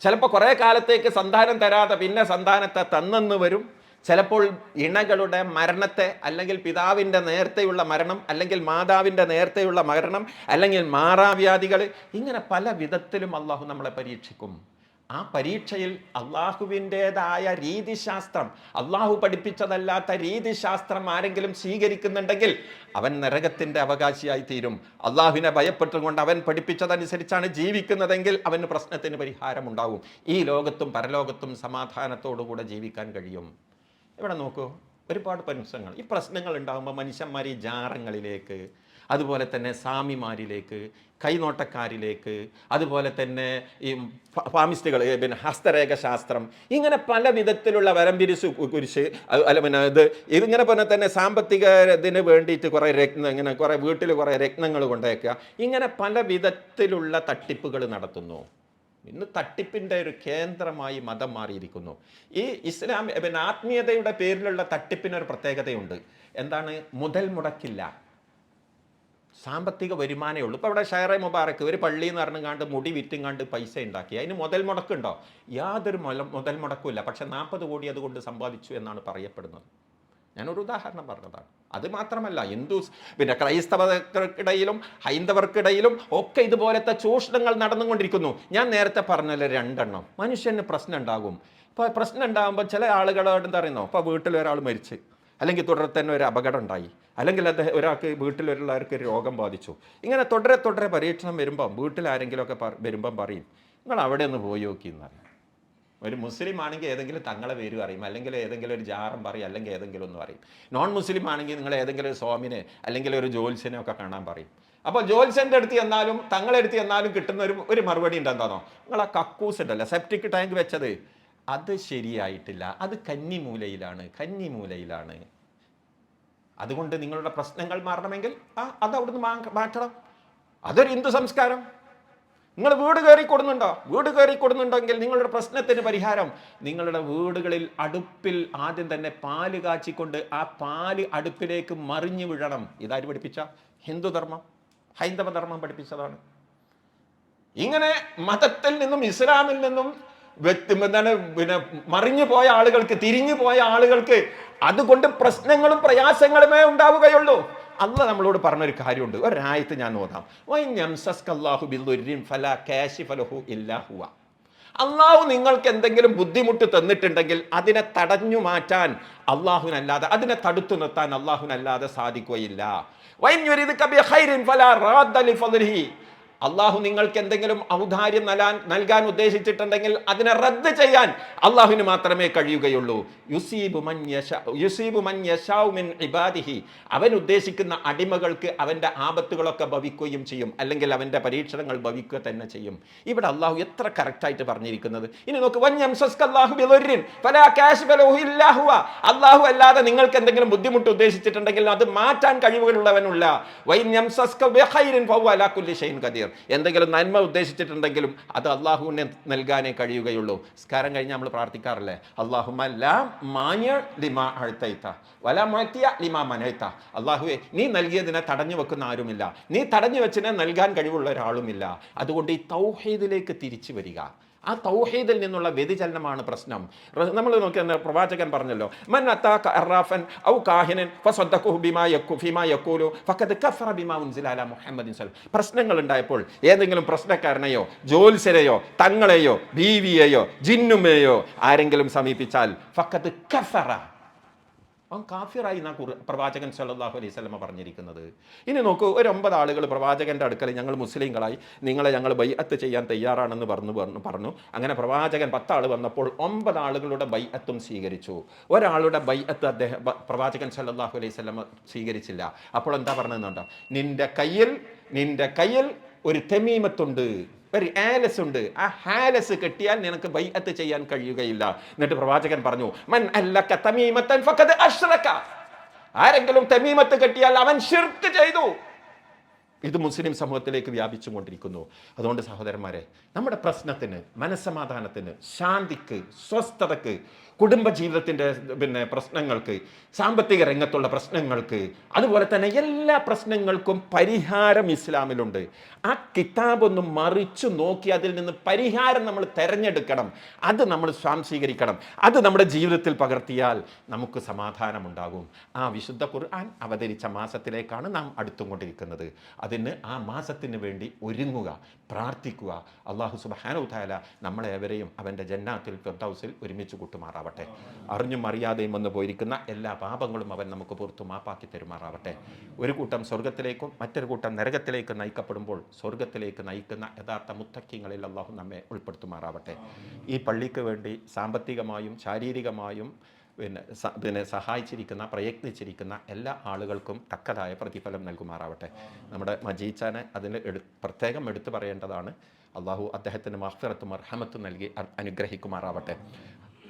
ചിലപ്പോൾ കുറേ കാലത്തേക്ക് സന്താനം തരാതെ പിന്നെ സന്താനത്തെ തന്നെന്ന് വരും. ചിലപ്പോൾ ഇണകളുടെ മരണത്തെ, അല്ലെങ്കിൽ പിതാവിൻ്റെ നേരത്തെയുള്ള മരണം, അല്ലെങ്കിൽ മാതാവിൻ്റെ നേരത്തെയുള്ള മരണം, അല്ലെങ്കിൽ മാറാവ്യാധികൾ, ഇങ്ങനെ പല വിധത്തിലും അള്ളാഹു നമ്മളെ പരീക്ഷിക്കും. ആ പരീക്ഷയിൽ അള്ളാഹുവിൻ്റെതായ രീതിശാസ്ത്രം, അള്ളാഹു പഠിപ്പിച്ചതല്ലാത്ത രീതിശാസ്ത്രം ആരെങ്കിലും സ്വീകരിക്കുന്നുണ്ടെങ്കിൽ അവൻ നരകത്തിൻ്റെ അവകാശിയായി തീരും. അള്ളാഹുവിനെ ഭയപ്പെട്ടുകൊണ്ട് അവൻ പഠിപ്പിച്ചതനുസരിച്ചാണ് ജീവിക്കുന്നതെങ്കിൽ അവന് പ്രശ്നത്തിന് പരിഹാരമുണ്ടാവും. ഈ ലോകത്തും പരലോകത്തും സമാധാനത്തോടുകൂടെ ജീവിക്കാൻ കഴിയും. ഇവിടെ നോക്കൂ, ഒരുപാട് പ്രശ്നങ്ങൾ. ഈ പ്രശ്നങ്ങൾ ഉണ്ടാകുമ്പോൾ മനുഷ്യന്മാർ ഈ ജാറങ്ങളിലേക്ക്, അതുപോലെ തന്നെ സ്വാമിമാരിലേക്ക്, കൈനോട്ടക്കാരിലേക്ക്, അതുപോലെ തന്നെ ഈ ഫാമിസ്റ്റുകൾ, പിന്നെ ഹസ്തരേഖ ശാസ്ത്രം, ഇങ്ങനെ പല വിധത്തിലുള്ള വരംപിരിച്ച് കുരിശ്, അല്ല പിന്നെ ഇതിങ്ങനെ പോലെ തന്നെ സാമ്പത്തിക ഇതിന് വേണ്ടിയിട്ട് കുറേ രത്നം, ഇങ്ങനെ കുറേ വീട്ടിൽ കുറേ രത്നങ്ങൾ കൊണ്ടേക്കുക, ഇങ്ങനെ പല വിധത്തിലുള്ള തട്ടിപ്പുകൾ നടത്തുന്നു. ഇന്ന് തട്ടിപ്പിൻ്റെ ഒരു കേന്ദ്രമായി മതം മാറിയിരിക്കുന്നു. ഈ ഇസ്ലാം പിന്നെ ആത്മീയതയുടെ പേരിലുള്ള തട്ടിപ്പിനൊരു പ്രത്യേകതയുണ്ട്. എന്താണ്? മുതൽ മുടക്കില്ല, സാമ്പത്തിക വരുമാനമേ ഉള്ളൂ. ഇപ്പോൾ ഇവിടെ ഷെയറെ മുബാറക്ക് ഒരു പള്ളി എന്ന് പറഞ്ഞുകൊണ്ട് മുടി വിറ്റുങ്ങാണ്ട് പൈസ ഉണ്ടാക്കി, അതിന് മുതൽ മുടക്കുണ്ടോ? യാതൊരു മുതൽ മുടക്കുമില്ല. പക്ഷെ 40 കോടി അതുകൊണ്ട് സമ്പാദിച്ചു എന്നാണ് പറയപ്പെടുന്നത്. ഞാനൊരു ഉദാഹരണം പറഞ്ഞതാണ്. അത് മാത്രമല്ല, പിന്നെ ക്രൈസ്തവർക്കിടയിലും ഹൈന്ദവർക്കിടയിലും ഒക്കെ ഇതുപോലത്തെ ചൂഷണങ്ങൾ നടന്നുകൊണ്ടിരിക്കുന്നു. ഞാൻ നേരത്തെ പറഞ്ഞല്ലോ 2 എണ്ണം. മനുഷ്യന് പ്രശ്നം ഉണ്ടാകും. ഇപ്പോൾ പ്രശ്നം ഉണ്ടാകുമ്പോൾ ചില ആളുകളോട് എന്താ പറയുന്നോ, ഇപ്പോൾ വീട്ടിൽ ഒരാൾ മരിച്ച്, അല്ലെങ്കിൽ തുടരെ തന്നെ ഒരു അപകടം ഉണ്ടായി, അല്ലെങ്കിൽ ഒരാൾക്ക് വീട്ടിലുള്ളവർക്ക് ഒരു രോഗം ബാധിച്ചു, ഇങ്ങനെ തുടരെ പരീക്ഷണം വരുമ്പം വീട്ടിലാരെങ്കിലുമൊക്കെ വരുമ്പം പറയും, നിങ്ങൾ അവിടെ ഒന്ന് പോയി നോക്കി എന്ന് പറയും. ഒരു മുസ്ലിം ആണെങ്കിൽ ഏതെങ്കിലും തങ്ങളെ പേര് പറയും, അല്ലെങ്കിൽ ഏതെങ്കിലും ഒരു ജാറം പറയും, അല്ലെങ്കിൽ ഏതെങ്കിലും ഒന്ന് പറയും. നോൺ മുസ്ലിം ആണെങ്കിൽ നിങ്ങൾ ഏതെങ്കിലും ഒരു സ്വാമിനെ അല്ലെങ്കിൽ ഒരു ജ്യോത്സ്യനെ ഒക്കെ കാണാൻ പറയും. അപ്പോൾ ജോത്സ്യൻ്റെ അടുത്ത് ചെന്നാലും തങ്ങളെ അടുത്ത് ചെന്നാലും കിട്ടുന്ന ഒരു മറുപടി ഉണ്ട്. എന്താണോ, നിങ്ങളാ കക്കൂസ് ഉണ്ടല്ലോ, സെപ്റ്റിക് ടാങ്ക് വെച്ചത്, അത് ശരിയായിട്ടില്ല, അത് കന്നിമൂലയിലാണ്. അതുകൊണ്ട് നിങ്ങളുടെ പ്രശ്നങ്ങൾ മാറണമെങ്കിൽ അത് അവിടുന്ന് മാറ്റണം. അതൊരു ഹിന്ദു സംസ്കാരം. നിങ്ങൾ വീട് കയറി കൊടുക്കുന്നുണ്ടെങ്കിൽ നിങ്ങളുടെ പ്രശ്നത്തിന് പരിഹാരം നിങ്ങളുടെ വീടുകളിൽ അടുപ്പിൽ ആദ്യം തന്നെ പാല് കാച്ചിക്കൊണ്ട് ആ പാല് അടുപ്പിലേക്ക് മറിഞ്ഞു വീഴണം. ഇതാര് പഠിപ്പിച്ച? ഹൈന്ദവ ധർമ്മം പഠിപ്പിച്ചതാണ്. ഇങ്ങനെ മതത്തിൽ നിന്നും ഇസ്ലാമിൽ നിന്നും പിന്നെ മറിഞ്ഞു പോയ ആളുകൾക്ക്, തിരിഞ്ഞു പോയ ആളുകൾക്ക് അതുകൊണ്ട് പ്രശ്നങ്ങളും പ്രയാസങ്ങളുമേ ഉണ്ടാവുകയുള്ളൂ. അള്ളാഹ് നമ്മളോട് പറഞ്ഞൊരു കാര്യമുണ്ട്. ഒരായത്ത് ഞാൻ ഓതാം. അള്ളാഹു നിങ്ങൾക്ക് എന്തെങ്കിലും ബുദ്ധിമുട്ട് തന്നിട്ടുണ്ടെങ്കിൽ അതിനെ തടഞ്ഞു മാറ്റാൻ അള്ളാഹുവിനല്ലാതെ, അതിനെ തടുത്തു നിർത്താൻ അള്ളാഹുവിനല്ലാതെ സാധിക്കുകയില്ല. അള്ളാഹു നിങ്ങൾക്ക് എന്തെങ്കിലും ഔദാര്യം നൽകാൻ ഉദ്ദേശിച്ചിട്ടുണ്ടെങ്കിൽ അതിനെ റദ്ദ് ചെയ്യാൻ അള്ളാഹുവിന് മാത്രമേ കഴിയുകയുള്ളൂ. അവൻ ഉദ്ദേശിക്കുന്ന അടിമകൾക്ക് അവന്റെ ആപത്തുകളൊക്കെ ഭവിക്കുകയും ചെയ്യും, അല്ലെങ്കിൽ അവന്റെ പരീക്ഷണങ്ങൾ ഭവിക്കുക തന്നെ ചെയ്യും. ഇവിടെ അള്ളാഹു എത്ര കറക്റ്റായിട്ട് പറഞ്ഞിരിക്കുന്നത്. ഇനി നോക്ക്, അള്ളാഹു അല്ലാതെ നിങ്ങൾക്ക് എന്തെങ്കിലും ബുദ്ധിമുട്ട് ഉദ്ദേശിച്ചിട്ടുണ്ടെങ്കിൽ അത് മാറ്റാൻ കഴിവുകളുള്ളവനുള്ള. എന്തെങ്കിലും നന്മ ഉദ്ദേശിച്ചിട്ടുണ്ടെങ്കിലും അത് അള്ളാഹുവിനെ നൽകാനേ കഴിയുകയുള്ളൂ. സ്കാരം കഴിഞ്ഞ് നമ്മൾ പ്രാർത്ഥിക്കാറില്ലേ, അള്ളാഹുവേ നീ നൽകിയതിനെ തടഞ്ഞു വെക്കുന്ന ആരുമില്ല, നീ തടഞ്ഞു വെച്ചതിനെ നൽകാൻ കഴിവുള്ള ഒരാളുമില്ല. അതുകൊണ്ട് ഈ തൗഹീദിലേക്ക് തിരിച്ചു വരിക. ആ തൗഹീദിൽ നിന്നുള്ള വ്യതിചലനമാണ് പ്രശ്നം. നമ്മൾ നോക്കിയാൽ പ്രവാചകൻ പറഞ്ഞല്ലോ, മൻ അതാക അറാഫൻ ഔ കാഹിനൻ ഫസദ്ദഖുഹു ബിമാ യഖൂലു ഫഖദ് കഫറ ബിമാ ഉൻസില അലാ മുഹമ്മദിൻ സല്ലല്ലാഹു. പ്രശ്നങ്ങൾ ഉണ്ടായപ്പോൾ ഏതെങ്കിലും പ്രശ്നക്കാരനെയോ ജോത്സ്യരെയോ തങ്ങളെയോ ബീവിയെയോ ജിന്നുമേയോ ആരെങ്കിലും സമീപിച്ചാൽ ഫഖദ് കഫറ, അവൻ കാഫിറായി എന്നാ പ്രവാചകൻ സല്ലല്ലാഹു അലൈഹി വസല്ലം പറഞ്ഞിരിക്കുന്നത്. ഇനി നോക്കൂ, ഒരു 9 ആളുകൾ പ്രവാചകന്റെ അടുക്കൽ ഞങ്ങൾ മുസ്ലിങ്ങളായി, നിങ്ങളെ ഞങ്ങൾ ബൈഅത്ത് ചെയ്യാൻ തയ്യാറാണെന്ന് പറഞ്ഞു. അങ്ങനെ പ്രവാചകൻ 10 ആൾ വന്നപ്പോൾ 9 ആളുകളുടെ ബൈഅത്തും സ്വീകരിച്ചു. ഒരാളുടെ ബൈഅത്ത് പ്രവാചകൻ സല്ലല്ലാഹു അലൈഹി വസല്ലം സ്വീകരിച്ചില്ല. അപ്പോൾ എന്താ പറഞ്ഞതെന്നുണ്ടോ, നിന്റെ കയ്യിൽ ഒരു തമീമത്തുണ്ട്, ഒരു ആലസ് ഉണ്ട്, ആ ഹാലസ് കെട്ടിയാൽ നിനക്ക് ബൈഅത്ത് ചെയ്യാൻ കഴിയുകയില്ല. എന്നിട്ട് പ്രവാചകൻ പറഞ്ഞു, മൻ അല്ലക തമീമത്തൻ ഫഖദ് അശ്റക. ആരെങ്കിലും തമീമത്ത് കെട്ടിയാൽ അവൻ ശിർക്ക് ചെയ്തു. ഇത് മുസ്ലിം സമൂഹത്തിലേക്ക് വ്യാപിച്ചുകൊണ്ടിരിക്കുന്നു. അതുകൊണ്ട് സഹോദരന്മാരെ, നമ്മുടെ പ്രശ്നത്തിന്, മനസ്സമാധാനത്തിന്, ശാന്തിക്ക്, സ്വസ്ഥതക്ക്, കുടുംബജീവിതത്തിൻ്റെ പ്രശ്നങ്ങൾക്ക്, സാമ്പത്തിക രംഗത്തുള്ള പ്രശ്നങ്ങൾക്ക്, അതുപോലെ തന്നെ എല്ലാ പ്രശ്നങ്ങൾക്കും പരിഹാരം ഇസ്ലാമിലുണ്ട്. ആ കിതാബൊന്ന് മറിച്ചു നോക്കി അതിൽ നിന്ന് പരിഹാരം നമ്മൾ തിരഞ്ഞെടുക്കണം. അത് നമ്മൾ സ്വാംശീകരിക്കണം. അത് നമ്മുടെ ജീവിതത്തിൽ പകർത്തിയാൽ നമുക്ക് സമാധാനമുണ്ടാകും. ആ വിശുദ്ധ ഖുർആൻ അവതരിച്ച മാസത്തിലേക്കാണ് നാം അടുത്തുകൊണ്ടിരിക്കുന്നത്. അതിന് ആ മാസത്തിന് വേണ്ടി ഒരുങ്ങുക, പ്രാർത്ഥിക്കുക. അല്ലാഹു സുബ്ഹാനഹു തആല നമ്മളെ ഏവരെയും അവൻ്റെ ജന്നാത്തുൽ ഫിർദൗസിൽ ഒരുമിച്ച് കൂട്ടുമാറാവട്ടെ. അറിഞ്ഞും അറിയാതെയും വന്നു പോയിരിക്കുന്ന എല്ലാ പാപങ്ങളും അവൻ നമുക്ക് പുറത്തു മാപ്പാക്കി തരുമാറാവട്ടെ. ഒരു കൂട്ടം സ്വർഗത്തിലേക്കും മറ്റൊരു കൂട്ടം നരകത്തിലേക്കും നയിക്കപ്പെടുമ്പോൾ സ്വർഗത്തിലേക്ക് നയിക്കുന്ന യഥാർത്ഥ മുത്തഖീങ്ങളിൽ അല്ലാഹു നമ്മെ ഉൾപ്പെടുത്തുമാറാവട്ടെ. ഈ പള്ളിക്ക് വേണ്ടി സാമ്പത്തികമായും ശാരീരികമായും സഹായിച്ചിരിക്കുന്ന, പ്രയത്നിച്ചിരിക്കുന്ന എല്ലാ ആളുകൾക്കും തക്കതായ പ്രതിഫലം നൽകുമാറാവട്ടെ. നമ്മുടെ മജീച്ചാനെ അതിൽ പ്രത്യേകം എടുത്തു പറയേണ്ടതാണ്. അള്ളാഹു അദ്ദേഹത്തിന് മഗ്ഫിറത്തും മർഹമത്തും നൽകി അനുഗ്രഹിക്കുമാറാവട്ടെ.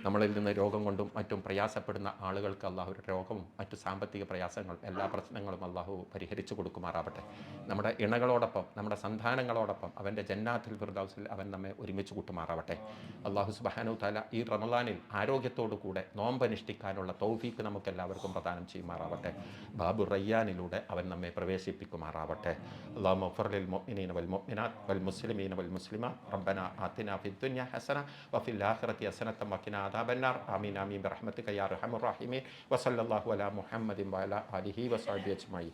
നമ്മളിൽ നിന്ന് രോഗം കൊണ്ടും മറ്റും പ്രയാസപ്പെടുന്ന ആളുകൾക്ക് അള്ളാഹു രോഗവും മറ്റു സാമ്പത്തിക പ്രയാസങ്ങൾ, എല്ലാ പ്രശ്നങ്ങളും അള്ളാഹു പരിഹരിച്ചു കൊടുക്കുമാറാവട്ടെ. നമ്മുടെ ഇണകളോടൊപ്പം, നമ്മുടെ സന്താനങ്ങളോടൊപ്പം അവൻ്റെ ജന്നാത്തുൽ ഫിർദൗസിൽ അവൻ നമ്മെ ഒരുമിച്ച് കൂട്ടുമാറാവട്ടെ. അള്ളാഹു സുബ്ഹാനഹു തആല ഈ റമളാനിൽ ആരോഗ്യത്തോടു കൂടെ നോമ്പനുഷ്ഠിക്കാനുള്ള തൗഫീക്ക് നമുക്ക് എല്ലാവർക്കും പ്രദാനം ചെയ്യുമാറാവട്ടെ. ബാബു റയ്യാനിലൂടെ അവൻ നമ്മെ പ്രവേശിപ്പിക്കുമാറാവട്ടെ. അല്ലാഹുമ്മ ഗ്ഫിർ ലിൽ മുഅ്മിനീന വൽ മുഅ്മിനാത്ത് വൽ മുസ്ലിമീന വൽ മുസ്ലിമാത്ത് റബ്ബനാ ആതിനാ ഫിദ് ദുനിയ ഹസന വഫിൽ ആഖിറതി ഹസനത വഖിനാ അദാബന്നാർ. ആമീൻ ആമീൻ ബിറഹ്മതിക യാ അർഹമർ റഹീമീൻ. വസല്ലല്ലാഹു അലാ മുഹമ്മദിൻ വഅലാ ആലിഹി വസഹ്ബിഹി അജ്മഈൻ.